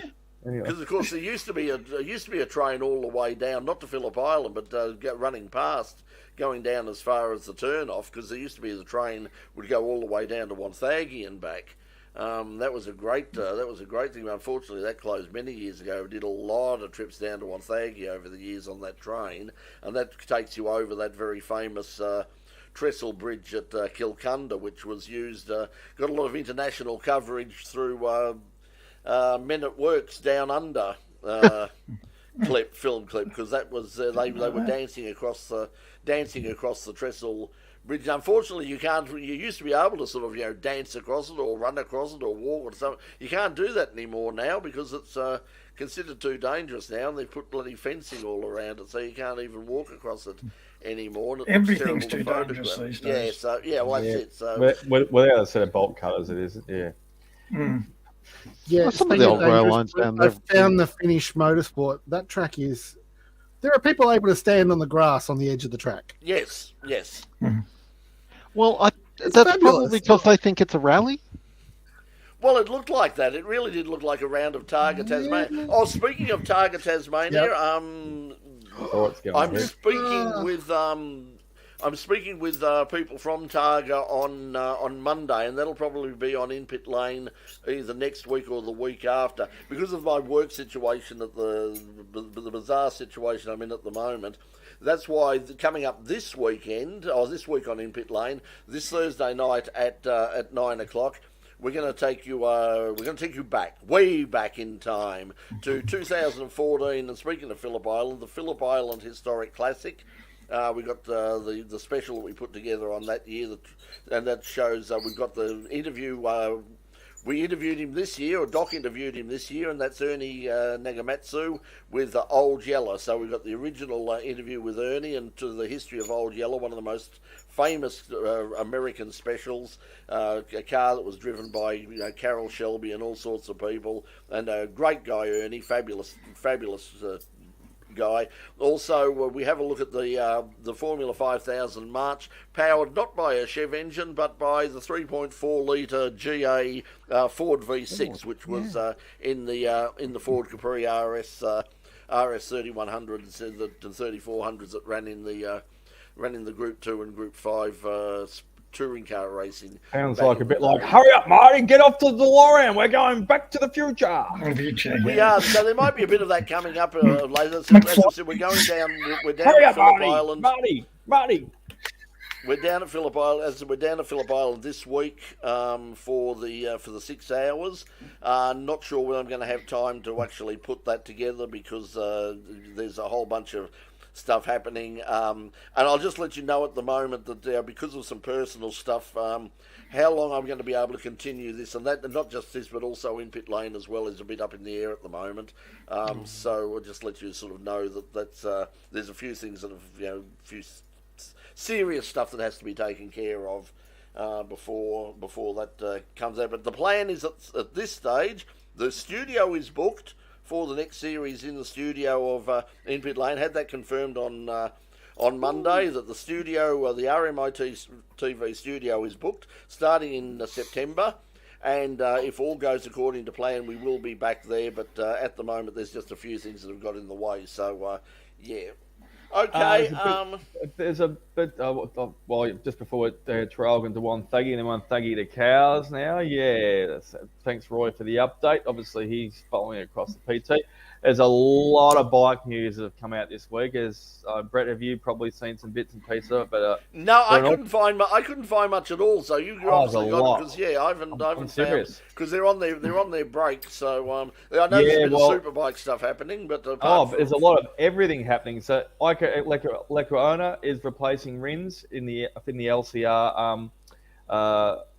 Anyway. Because of course there used to be a train all the way down, not to Phillip Island, but running past, going down as far as the turn off. Because there used to be the train would go all the way down to Wonthaggi and back. That was a great thing. Unfortunately, that closed many years ago. We did a lot of trips down to Wonthaggi over the years on that train, and that takes you over that very famous trestle bridge at Kilcunda, which was used. Got a lot of international coverage through Men at Work's Down Under film clip, because that was they were dancing across the trestle bridge. Unfortunately, you can't. You used to be able to sort of dance across it or run across it or walk or something. You can't do that anymore now because it's considered too dangerous now, and they've put bloody fencing all around it, so you can't even walk across it anymore. And Everything's too dangerous these days. Well, that's it. So without a set of bolt cutters, it is. Yeah. Mm. Yeah, Well, some of the old rail lines down there. I found the Finnish motorsport. That track is. There are people able to stand on the grass on the edge of the track. yes. Well, that's fabulous. probably because they think it's a rally. Well, it looked like that. It really did look like a round of Targa Tasmania. Oh, speaking of Targa Tasmania, What's going I'm on? speaking with people from Targa on Monday, and that'll probably be on In Pit Lane either next week or the week after. Because of my work situation at the bizarre situation I'm in at the moment, that's why coming up this week on In Pit Lane, this Thursday night at 9 o'clock. We're going to take you. Way back in time to 2014. And speaking of Phillip Island, the Phillip Island Historic Classic. We got the special that we put together on that year, and that shows we've got the interview. We interviewed him this year, or Doc interviewed him this year, and that's Ernie Nagamatsu with Old Yeller. So we've got the original interview with Ernie and to the history of Old Yeller, one of the most famous American specials, a car that was driven by Carroll Shelby and all sorts of people, and a great guy, Ernie, fabulous guy. Also, we have a look at the Formula 5000 March, powered not by a Chev engine, but by the 3.4 litre GA Ford V6, which was in the Ford Capri RS 3100s and the 3400s that ran in the Group 2 and Group 5 touring car racing. Sounds like a bit like, hurry up, Marty, get off to the DeLorean. We're going back to the future. We are, so there might be a bit of that coming up later. So, as I said, we're down Hurry at up, Phillip Marty. Island. Marty. We're down at Phillip Island. We're down at Phillip Island this week for the 6 hours. Not sure when I'm going to have time to actually put that together because there's a whole bunch of stuff happening, and I'll just let you know at the moment that because of some personal stuff, how long I'm going to be able to continue this and that, and not just this, but also In Pit Lane as well is a bit up in the air at the moment. So I'll just let you sort of know that's there's a few things that have few serious stuff that has to be taken care of before that comes out. But the plan is at this stage, the studio is booked for the next series in the studio of In Pit Lane. Had that confirmed on Monday that the studio, the RMIT TV studio, is booked starting in September. And if all goes according to plan, we will be back there. But at the moment, there's just a few things that have got in the way. So Okay. There's a bit. Well, just before Traralgon to Wonthaggi and then Wonthaggi to Cows now. Yeah. Thanks, Roy, for the update. Obviously, he's following across the PT. There's a lot of bike news that have come out this week. As Brett, have you probably seen some bits and pieces of it? But no, I couldn't find much at all. So you obviously got it because I haven't found because they're on their break. So I know there's a bit of superbike stuff happening, but there's a lot of everything happening. So Lecuona is replacing Rins in the LCR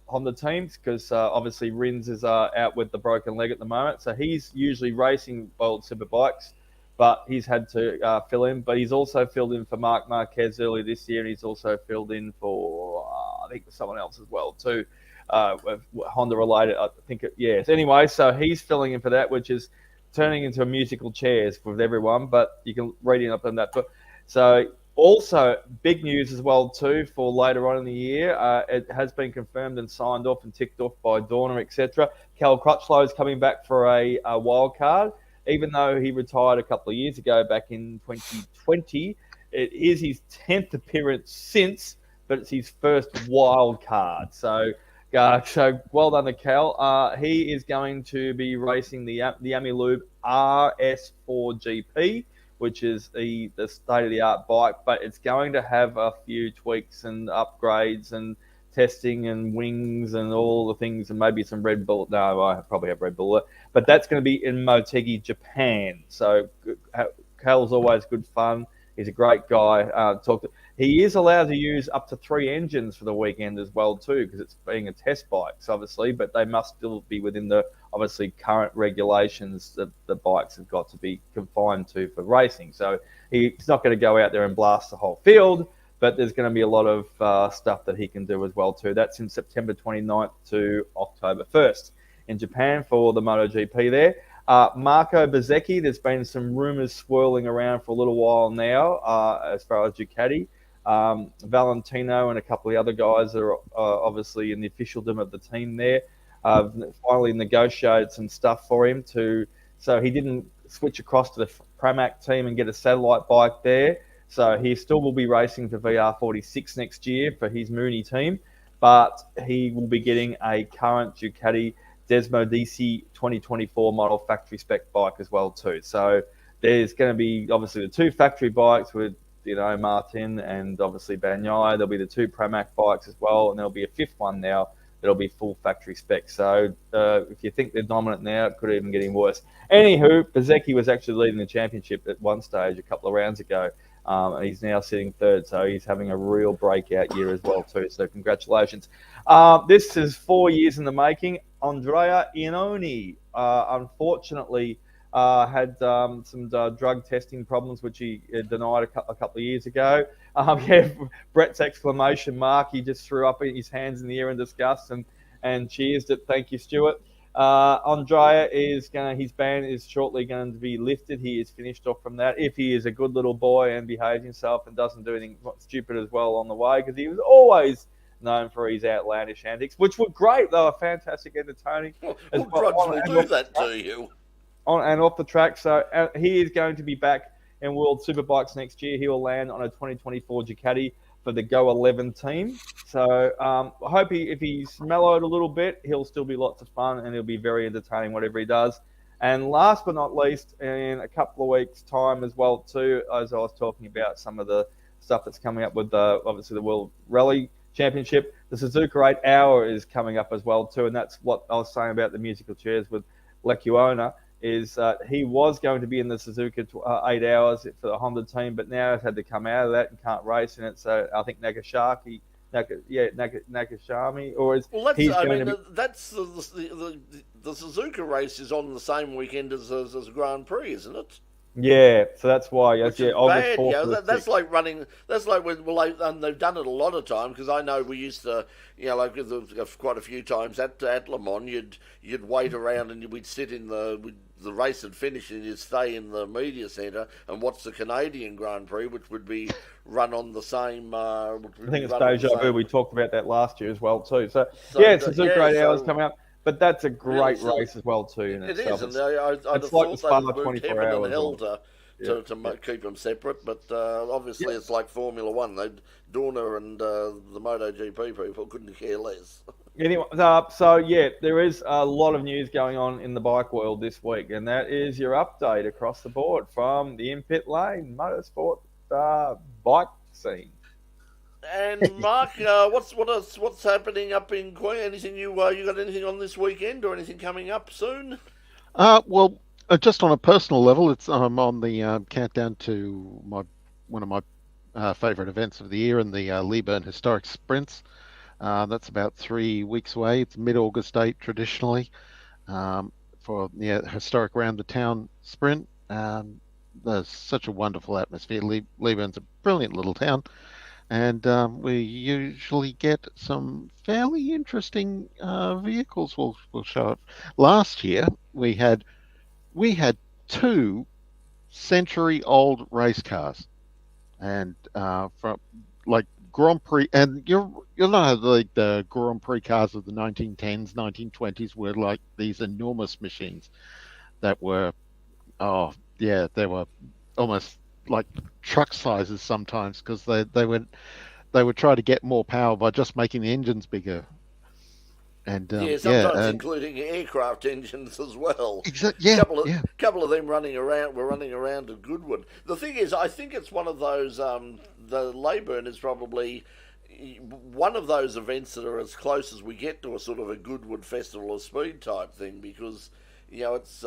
Honda teams because obviously Rins is out with the broken leg at the moment. So he's usually racing World Superbikes, but he's had to fill in. But he's also filled in for Marc Marquez earlier this year, and he's also filled in for I think someone else as well too, Honda related. I think yes. Anyway, so he's filling in for that, which is turning into a musical chairs with everyone. But you can read up on that. But so. Also, big news as well too for later on in the year. It has been confirmed and signed off and ticked off by Dorna, etc. Cal Crutchlow is coming back for a wild card, even though he retired a couple of years ago, back in 2020. It is his 10th appearance since, but it's his first wild card. So well done to Cal. He is going to be racing the Amilube RS4 GP. Which is the state-of-the-art bike, but it's going to have a few tweaks and upgrades and testing and wings and all the things and maybe some Red Bull. No, I probably have Red Bull. But that's going to be in Motegi, Japan. So Cal's always good fun. He's a great guy. He is allowed to use up to 3 engines for the weekend as well too, because it's being a test bikes, obviously, but they must still be within the obviously current regulations that the bikes have got to be confined to for racing. So he's not going to go out there and blast the whole field, but there's going to be a lot of stuff that he can do as well too. That's in September 29th to October 1st in Japan for the MotoGP there. Marco Bezzecchi, there's been some rumours swirling around for a little while now as far as Ducati. Valentino and a couple of the other guys are obviously in the officialdom of the team there. Finally negotiated some stuff for him so he didn't switch across to the Pramac team and get a satellite bike there. So he still will be racing for VR46 next year for his Mooney team, but he will be getting a current Ducati Desmodici 2024 model factory spec bike as well too. So there's going to be obviously the 2 factory bikes with Martin and obviously Bagnaia. There'll be the 2 Pramac bikes as well, and there'll be a 5th one now that'll be full factory spec. So if you think they're dominant now, it could even get even worse. Anywho, Bezzecchi was actually leading the championship at one stage a couple of rounds ago, and he's now sitting 3rd, so he's having a real breakout year as well too. So congratulations. This is 4 years in the making. Andrea Iannone, unfortunately, had some drug testing problems, which he denied a couple of years ago. Brett's exclamation mark, he just threw up his hands in the air in disgust and cheersed it. Thank you, Stuart. Andrea his ban is shortly going to be lifted. He is finished off from that. If he is a good little boy and behaves himself and doesn't do anything stupid as well on the way, because he was always known for his outlandish antics, which were great. They were fantastic, entertaining. What drugs will do that to you? On and off the track. So he is going to be back in World Superbikes next year. He will land on a 2024 Ducati for the Go 11 team. So I hope if he's mellowed a little bit, he'll still be lots of fun and he'll be very entertaining whatever he does. And last but not least, in a couple of weeks' time as well too, as I was talking about some of the stuff that's coming up with obviously the World Rally Championship, the Suzuka 8 Hour is coming up as well too, and that's what I was saying about the musical chairs with Lecuona. Is he was going to be in the Suzuka 8 Hours for the Honda team, but now has had to come out of that and can't race in it. So I think Nakashami, or is that's the Suzuka race is on the same weekend as Grand Prix, isn't it? Yeah, so that's why. That's like running. That's like they've done it a lot of time, because I know we used to, quite a few times at Le Mans, you'd wait around and we'd sit in the race had finished and you'd stay in the media centre and watch the Canadian Grand Prix, which would be run on the same. I think it's deja vu. We talked about that last year as well too. So Suzuka 8 Hours coming up. But that's a great race as well too. It is, and I'd have like thought they moved 24 heaven hours and hell to to keep them separate. But obviously, it's like Formula One. Dorna and the MotoGP people couldn't care less. Anyway, there is a lot of news going on in the bike world this week, and that is your update across the board from the In-Pit Lane motorsport bike scene. And Mark, what's happening up in Queen? Anything you got anything on this weekend or anything coming up soon? Well, just on a personal level, I'm on the countdown to one of my favourite events of the year, in the Leeburn Historic Sprints. That's about 3 weeks away. It's mid-August date traditionally for the historic round the town sprint. There's such a wonderful atmosphere. Leeburn's a brilliant little town, and we usually get some fairly interesting vehicles. We'll show up. Last year we had 2 century-old race cars, and from like Grand Prix, and you'll know how the Grand Prix cars of the 1910s, 1920s were like these enormous machines that were, they were almost like truck sizes sometimes, because they would try to get more power by just making the engines bigger. And sometimes including aircraft engines as well. Exactly. Couple of them were running around at Goodwood. The thing is, I think it's one of those. The Leyburn is probably one of those events that are as close as we get to a sort of a Goodwood Festival of Speed type thing, because it's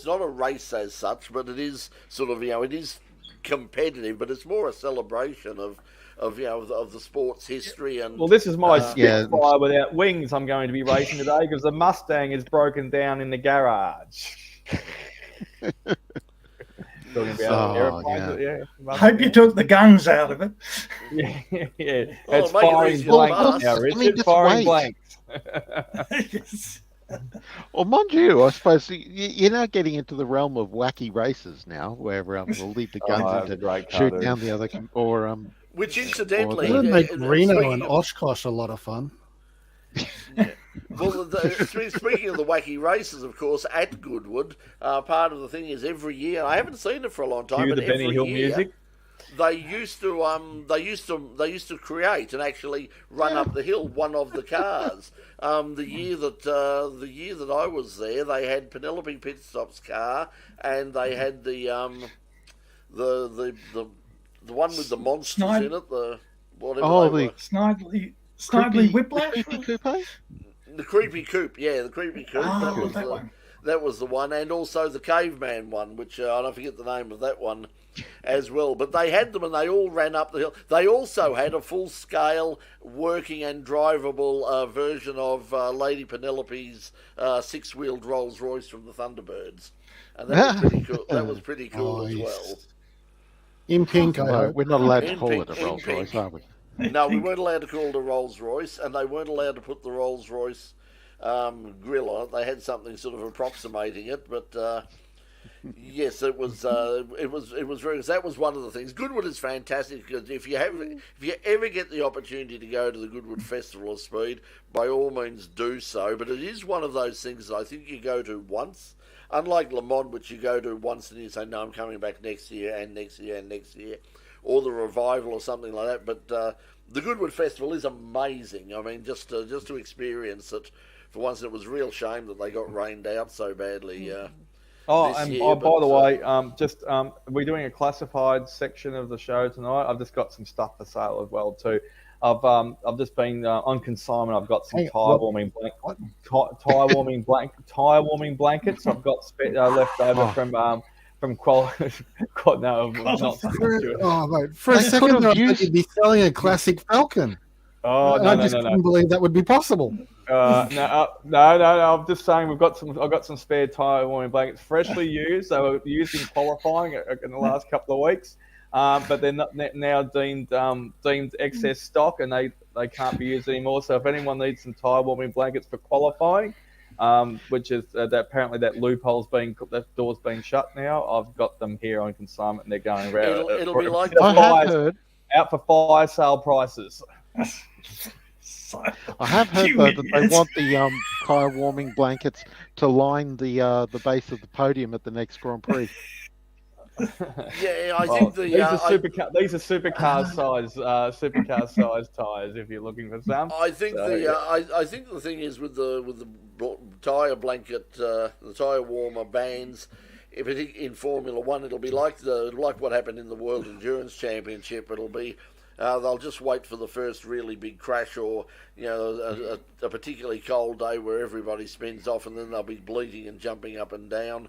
not a race as such, but it is sort of it is competitive, but it's more a celebration of the sport's history. And well, this is my Spitfire without wings I'm going to be racing today, because the Mustang is broken down in the garage. Talking about airplanes, I hope you took the guns out of it. Yeah. It's firing blanks now, Richard. Firing blanks. Yes. Well, mind you, I suppose you're now getting into the realm of wacky races now, where we'll leave the guns in to shoot down the other, or which incidentally, it would make Reno and Oshkosh a lot of fun. Yeah. Well, speaking of the wacky races, of course, at Goodwood, part of the thing is every year. I haven't seen it for a long time, but every year music. They used to create and actually run up the hill one of the cars. The year that I was there, they had Penelope Pitstop's car, and they had the one with the monsters in it. Snidely Whiplash. Creepy Coupe. The Creepy Coupe, the Creepy Coupe. That was the one, and also the Caveman one, which I don't forget the name of that one as well. But they had them, and they all ran up the hill. They also had a full-scale working and drivable version of Lady Penelope's six-wheeled Rolls-Royce from the Thunderbirds, and that was pretty cool. That was pretty cool as well. In pink, I hope. We're not allowed to call it a Rolls-Royce, are we? No, we weren't allowed to call it a Rolls-Royce, and they weren't allowed to put the Rolls-Royce grill on it. They had something sort of approximating it, but yes, it was very. That was one of the things. Goodwood is fantastic, because if you ever get the opportunity to go to the Goodwood Festival of Speed, by all means do so. But it is one of those things that I think you go to once. Unlike Le Mans, which you go to once and you say, no, I'm coming back next year and next year and next year, or the Revival or something like that. But the Goodwood Festival is amazing. I mean, just to experience it for once. It was a real shame that they got rained out so badly. By the way, we're doing a classified section of the show tonight. I've just got some stuff for sale as well too. I've just been on consignment. I've got some tire warming blankets. I've got left over from quality. No, not. For a second, I thought you'd be selling a classic Falcon. Oh no, I just couldn't believe that would be possible. No. I'm just saying I've got some spare tire warming blankets, freshly used. They were used in qualifying in the last couple of weeks, but they're not now deemed excess stock, and they can't be used anymore. So if anyone needs some tire warming blankets for qualifying, which is that apparently that that door's been shut now, I've got them here on consignment, and they're going around. It'll be like out for fire sale prices. I have heard though that they want the tire warming blankets to line the base of the podium at the next Grand Prix. Yeah, I think these are supercar size tyres. If you're looking for some, I think I think the thing is with the tyre blanket, the tyre warmer bans. If it in Formula One, it'll be like what happened in the World Endurance Championship. It'll be they'll just wait for the first really big crash, or a particularly cold day where everybody spins off, and then they'll be bleating and jumping up and down.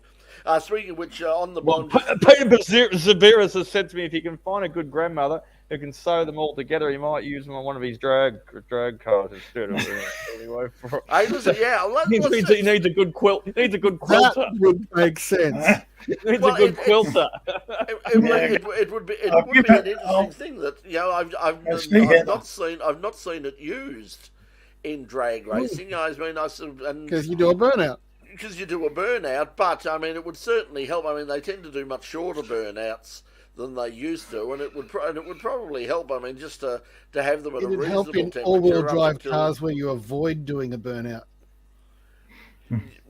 Speaking of which, on the Peter Zabiris has said to me, if he can find a good grandmother who can sew them all together, he might use them on one of his drag cars instead of anyway. Hey, listen, he needs a good quilt. He needs a good quilter. That would make sense. He needs a good quilter. It would be an interesting thing that I've not seen it used in drag racing. I mean, Because you do a burnout. Because you do a burnout, but I mean, it would certainly help. I mean, they tend to do much shorter burnouts than they used to, and it would probably help. I mean, just to have them at a reasonable help in temperature. all-wheel drive cars where you avoid doing a burnout.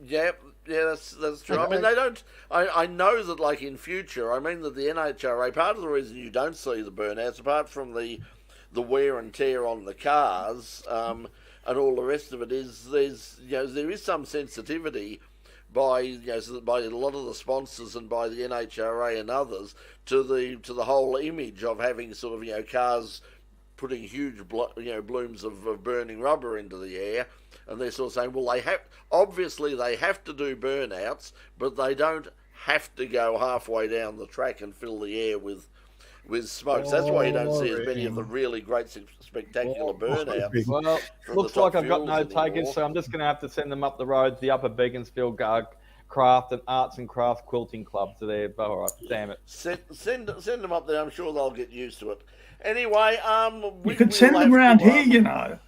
Yeah, that's true. I mean, they don't. I know that, like in future, I mean that the NHRA. Part of the reason you don't see the burnouts, apart from the wear and tear on the cars, and all the rest of it, is there is some sensitivity by a lot of the sponsors and by the NHRA and others to the whole image of having sort of cars putting huge blooms of burning rubber into the air, and they're sort of saying, well, they have to do burnouts, but they don't have to go halfway down the track and fill the air with smoke. So that's why you don't see as many of the really great, spectacular burnouts. Well, looks like I've got no takers, so I'm just going to have to send them up the road to the Upper Beaconsfield Craft and Arts and Craft Quilting Club to there. All right, damn it. Send them up there. I'm sure they'll get used to it. Anyway, you could send them around here,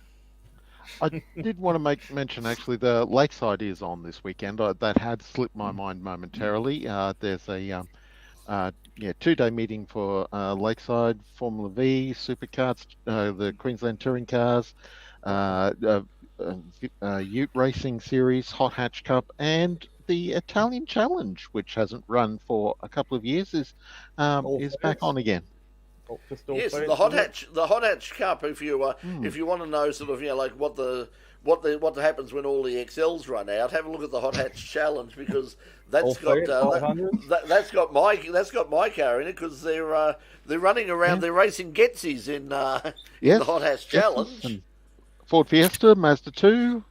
I did want to mention, actually, the Lakeside is on this weekend. That had slipped my mind momentarily. There's a 2-day meeting for Lakeside, Formula V, Supercars, the Queensland Touring Cars, Ute Racing Series, Hot Hatch Cup, and the Italian Challenge, which hasn't run for a couple of years, is back on again. Yes, the Hot Hatch Cup. If you want to know sort of like what happens when all the XLs run out, have a look at the Hot Hatch Challenge, because that's got my car in it, because they're running around, they're racing Getzies in the Hot Hatch Challenge. Ford Fiesta, Mazda 2,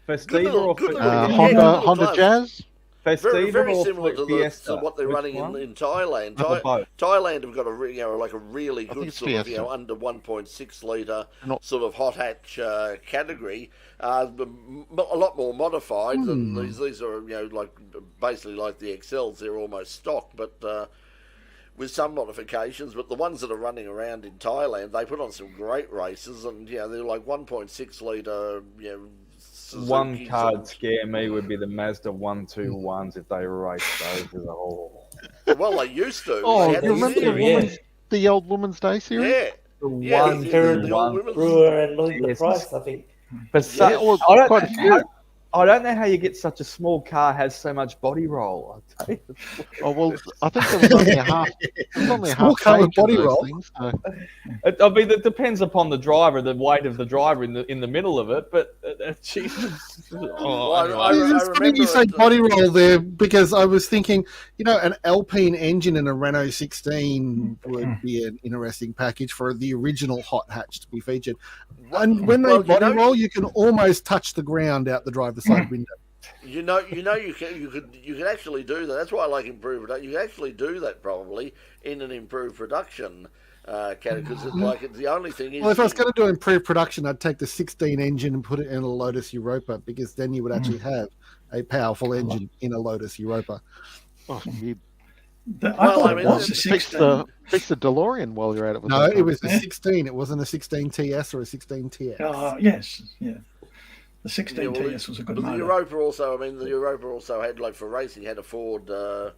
Festiva, Honda Jazz. Festiva, very similar to what they're running in Thailand. Thailand have got a really good sort of under 1.6 litre sort of hot hatch category, a lot more modified than these. These are basically like the XLs. They're almost stock, but with some modifications. But the ones that are running around in Thailand, they put on some great races, and they're like 1.6 litre. One card scare me would be the Mazda 121s if they raced those as a whole. Well, they used to. Oh, you remember the old Women's Day series? Yeah. The old Brewer and Melinda Price, I think. But I don't know how you get such a small car has so much body roll. I'll tell you. Oh well, I think there was only a half. There was only a half car with body roll. Things, so. I mean, it depends upon the driver, the weight of the driver in the middle of it. But Jesus, it's funny you say body roll there, because I was thinking, an Alpine engine in a Renault 16 would be an interesting package for the original hot hatch to be featured. And when they body roll, you can almost touch the ground out the driver's side window. You could actually do that. That's why I like improved production. You can actually do that probably in an improved production category, because it's the only thing is. Well, if I was going to do improved production, I'd take the 16 engine and put it in a Lotus Europa, because then you would actually have a powerful engine in a Lotus Europa. Oh, fix the DeLorean while you're at it. No, it was a 16. It wasn't a 16 TS or a 16 TS. Yes, yeah. The 16 TS was a good motor. The Europa also had, like for racing, had a Ford. I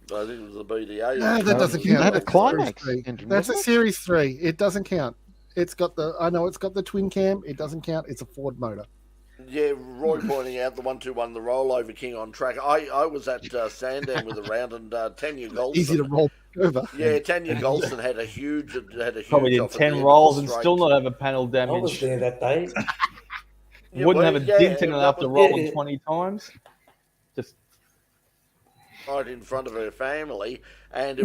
think it was the BDA. No, that doesn't count. Had a Climax engine. That's a Series 3. It doesn't count. It's got the twin cam. It doesn't count. It's a Ford motor. Yeah, Roy pointing out the 1-2-1, the rollover king on track. I was at Sandown with a round, and Tanya Easy to Golston. roll over. Yeah, Tanya Golston had a huge Probably did off at the 10 end of rolls the and straight. still not have a panel I was damage. there that day. Yeah, Wouldn't well, have a yeah, dent in it that after was- rolling yeah. 20 times. Just right in front of her family, and it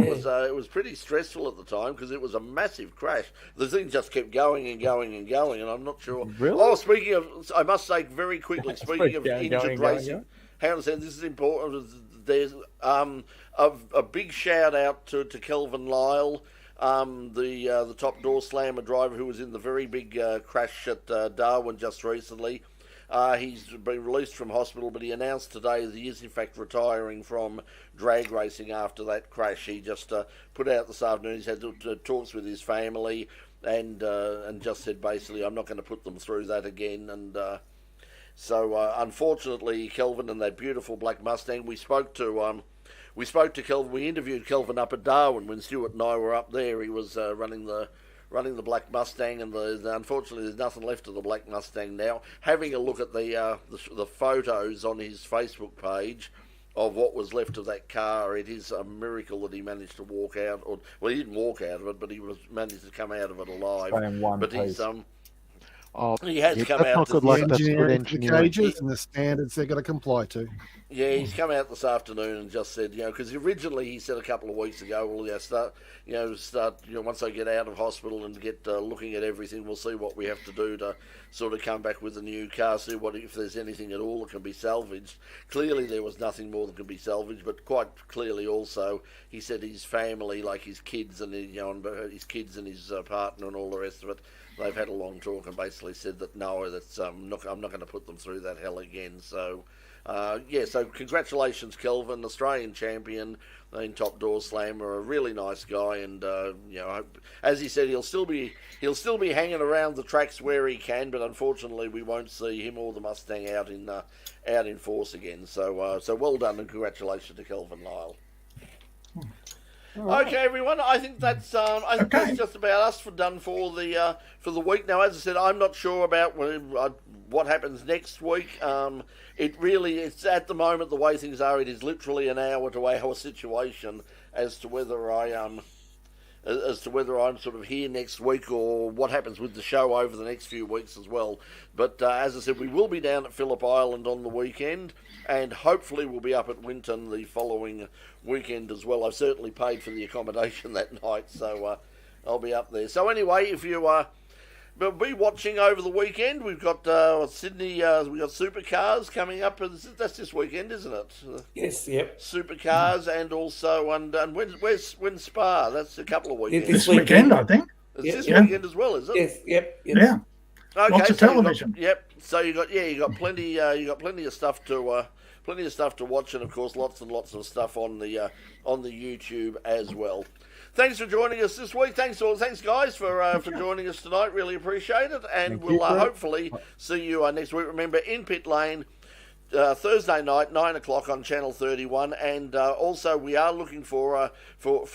was pretty stressful at the time because it was a massive crash. The thing just kept going and going and going, and I'm not sure. Really? Oh, speaking of, I must say very quickly. Speaking of Going, injured going, racing, going. hang on a second. This is important. There's a big shout out to Kelvin Lyle. The top door slammer driver who was in the very big crash at Darwin just recently. He's been released from hospital, but he announced today that he is in fact retiring from drag racing after that crash. He just put out this afternoon. He's had talks with his family and just said basically, I'm not going to put them through that again. And so unfortunately, Kelvin and that beautiful black Mustang. We spoke to Kelvin. We interviewed Kelvin up at Darwin when Stuart and I were up there. He was running the Black Mustang, and unfortunately there's nothing left of the Black Mustang now. Having a look at the photos on his Facebook page of what was left of that car, it is a miracle that he managed to walk out. Well, he didn't walk out of it, but he managed to come out of it alive. Stay in one But piece. he has yeah, come that's out not to good luck. That's good Engineering, the engineering. cages and the standards they're going to comply to. Yeah, he's come out this afternoon and just said, because originally he said a couple of weeks ago, well, start, once I get out of hospital and get looking at everything, we'll see what we have to do to sort of come back with a new car, see if there's anything at all that can be salvaged. Clearly there was nothing more that can be salvaged, but quite clearly also, he said his family, like his kids and his kids and his partner and all the rest of it, they've had a long talk and basically said that no, that's I'm not going to put them through that hell again. So. So congratulations, Kelvin, Australian champion in Top Door Slammer, a really nice guy, and as he said, he'll still be hanging around the tracks where he can, but unfortunately we won't see him or the Mustang out in force again. So well done and congratulations to Kelvin Lyle. Right. Okay, everyone. I think that's that's just about us for the week. Now, as I said, I'm not sure about what happens next week. It's at the moment the way things are. It is literally an hour-to-hour situation as to whether I'm sort of here next week or what happens with the show over the next few weeks as well. But as I said, we will be down at Phillip Island on the weekend, and hopefully we'll be up at Winton the following weekend as well. I've certainly paid for the accommodation that night, so I'll be up there. So anyway, if you will be watching over the weekend, we've got Sydney, we've got Supercars coming up. That's this weekend, isn't it? Yes, yep. Supercars, and also and when's Spa? That's a couple of weekends. This weekend, I think. It's this weekend as well, is it? Yes, yep. Yeah. Okay, Lots of television. So you got plenty of stuff to watch, and of course lots and lots of stuff on the YouTube as well. Thanks for joining us this week. Thanks guys for joining us tonight. Really appreciate it, and we'll hopefully see you next week. Remember, in Pit Lane. Thursday night, 9 o'clock on Channel 31, and also we are looking for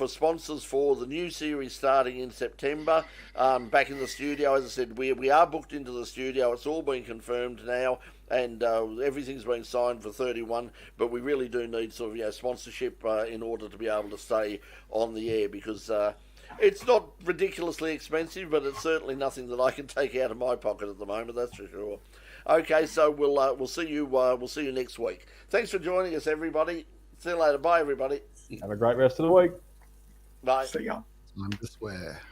sponsors for the new series starting in September. Back in the studio, as I said, we are booked into the studio. It's all been confirmed now, and everything's been signed for 31. But we really do need sort of sponsorship in order to be able to stay on the air, because it's not ridiculously expensive, but it's certainly nothing that I can take out of my pocket at the moment. That's for sure. Okay, so we'll see you next week. Thanks for joining us, everybody. See you later. Bye, everybody. Have a great rest of the week. Bye. See ya. Time to swear.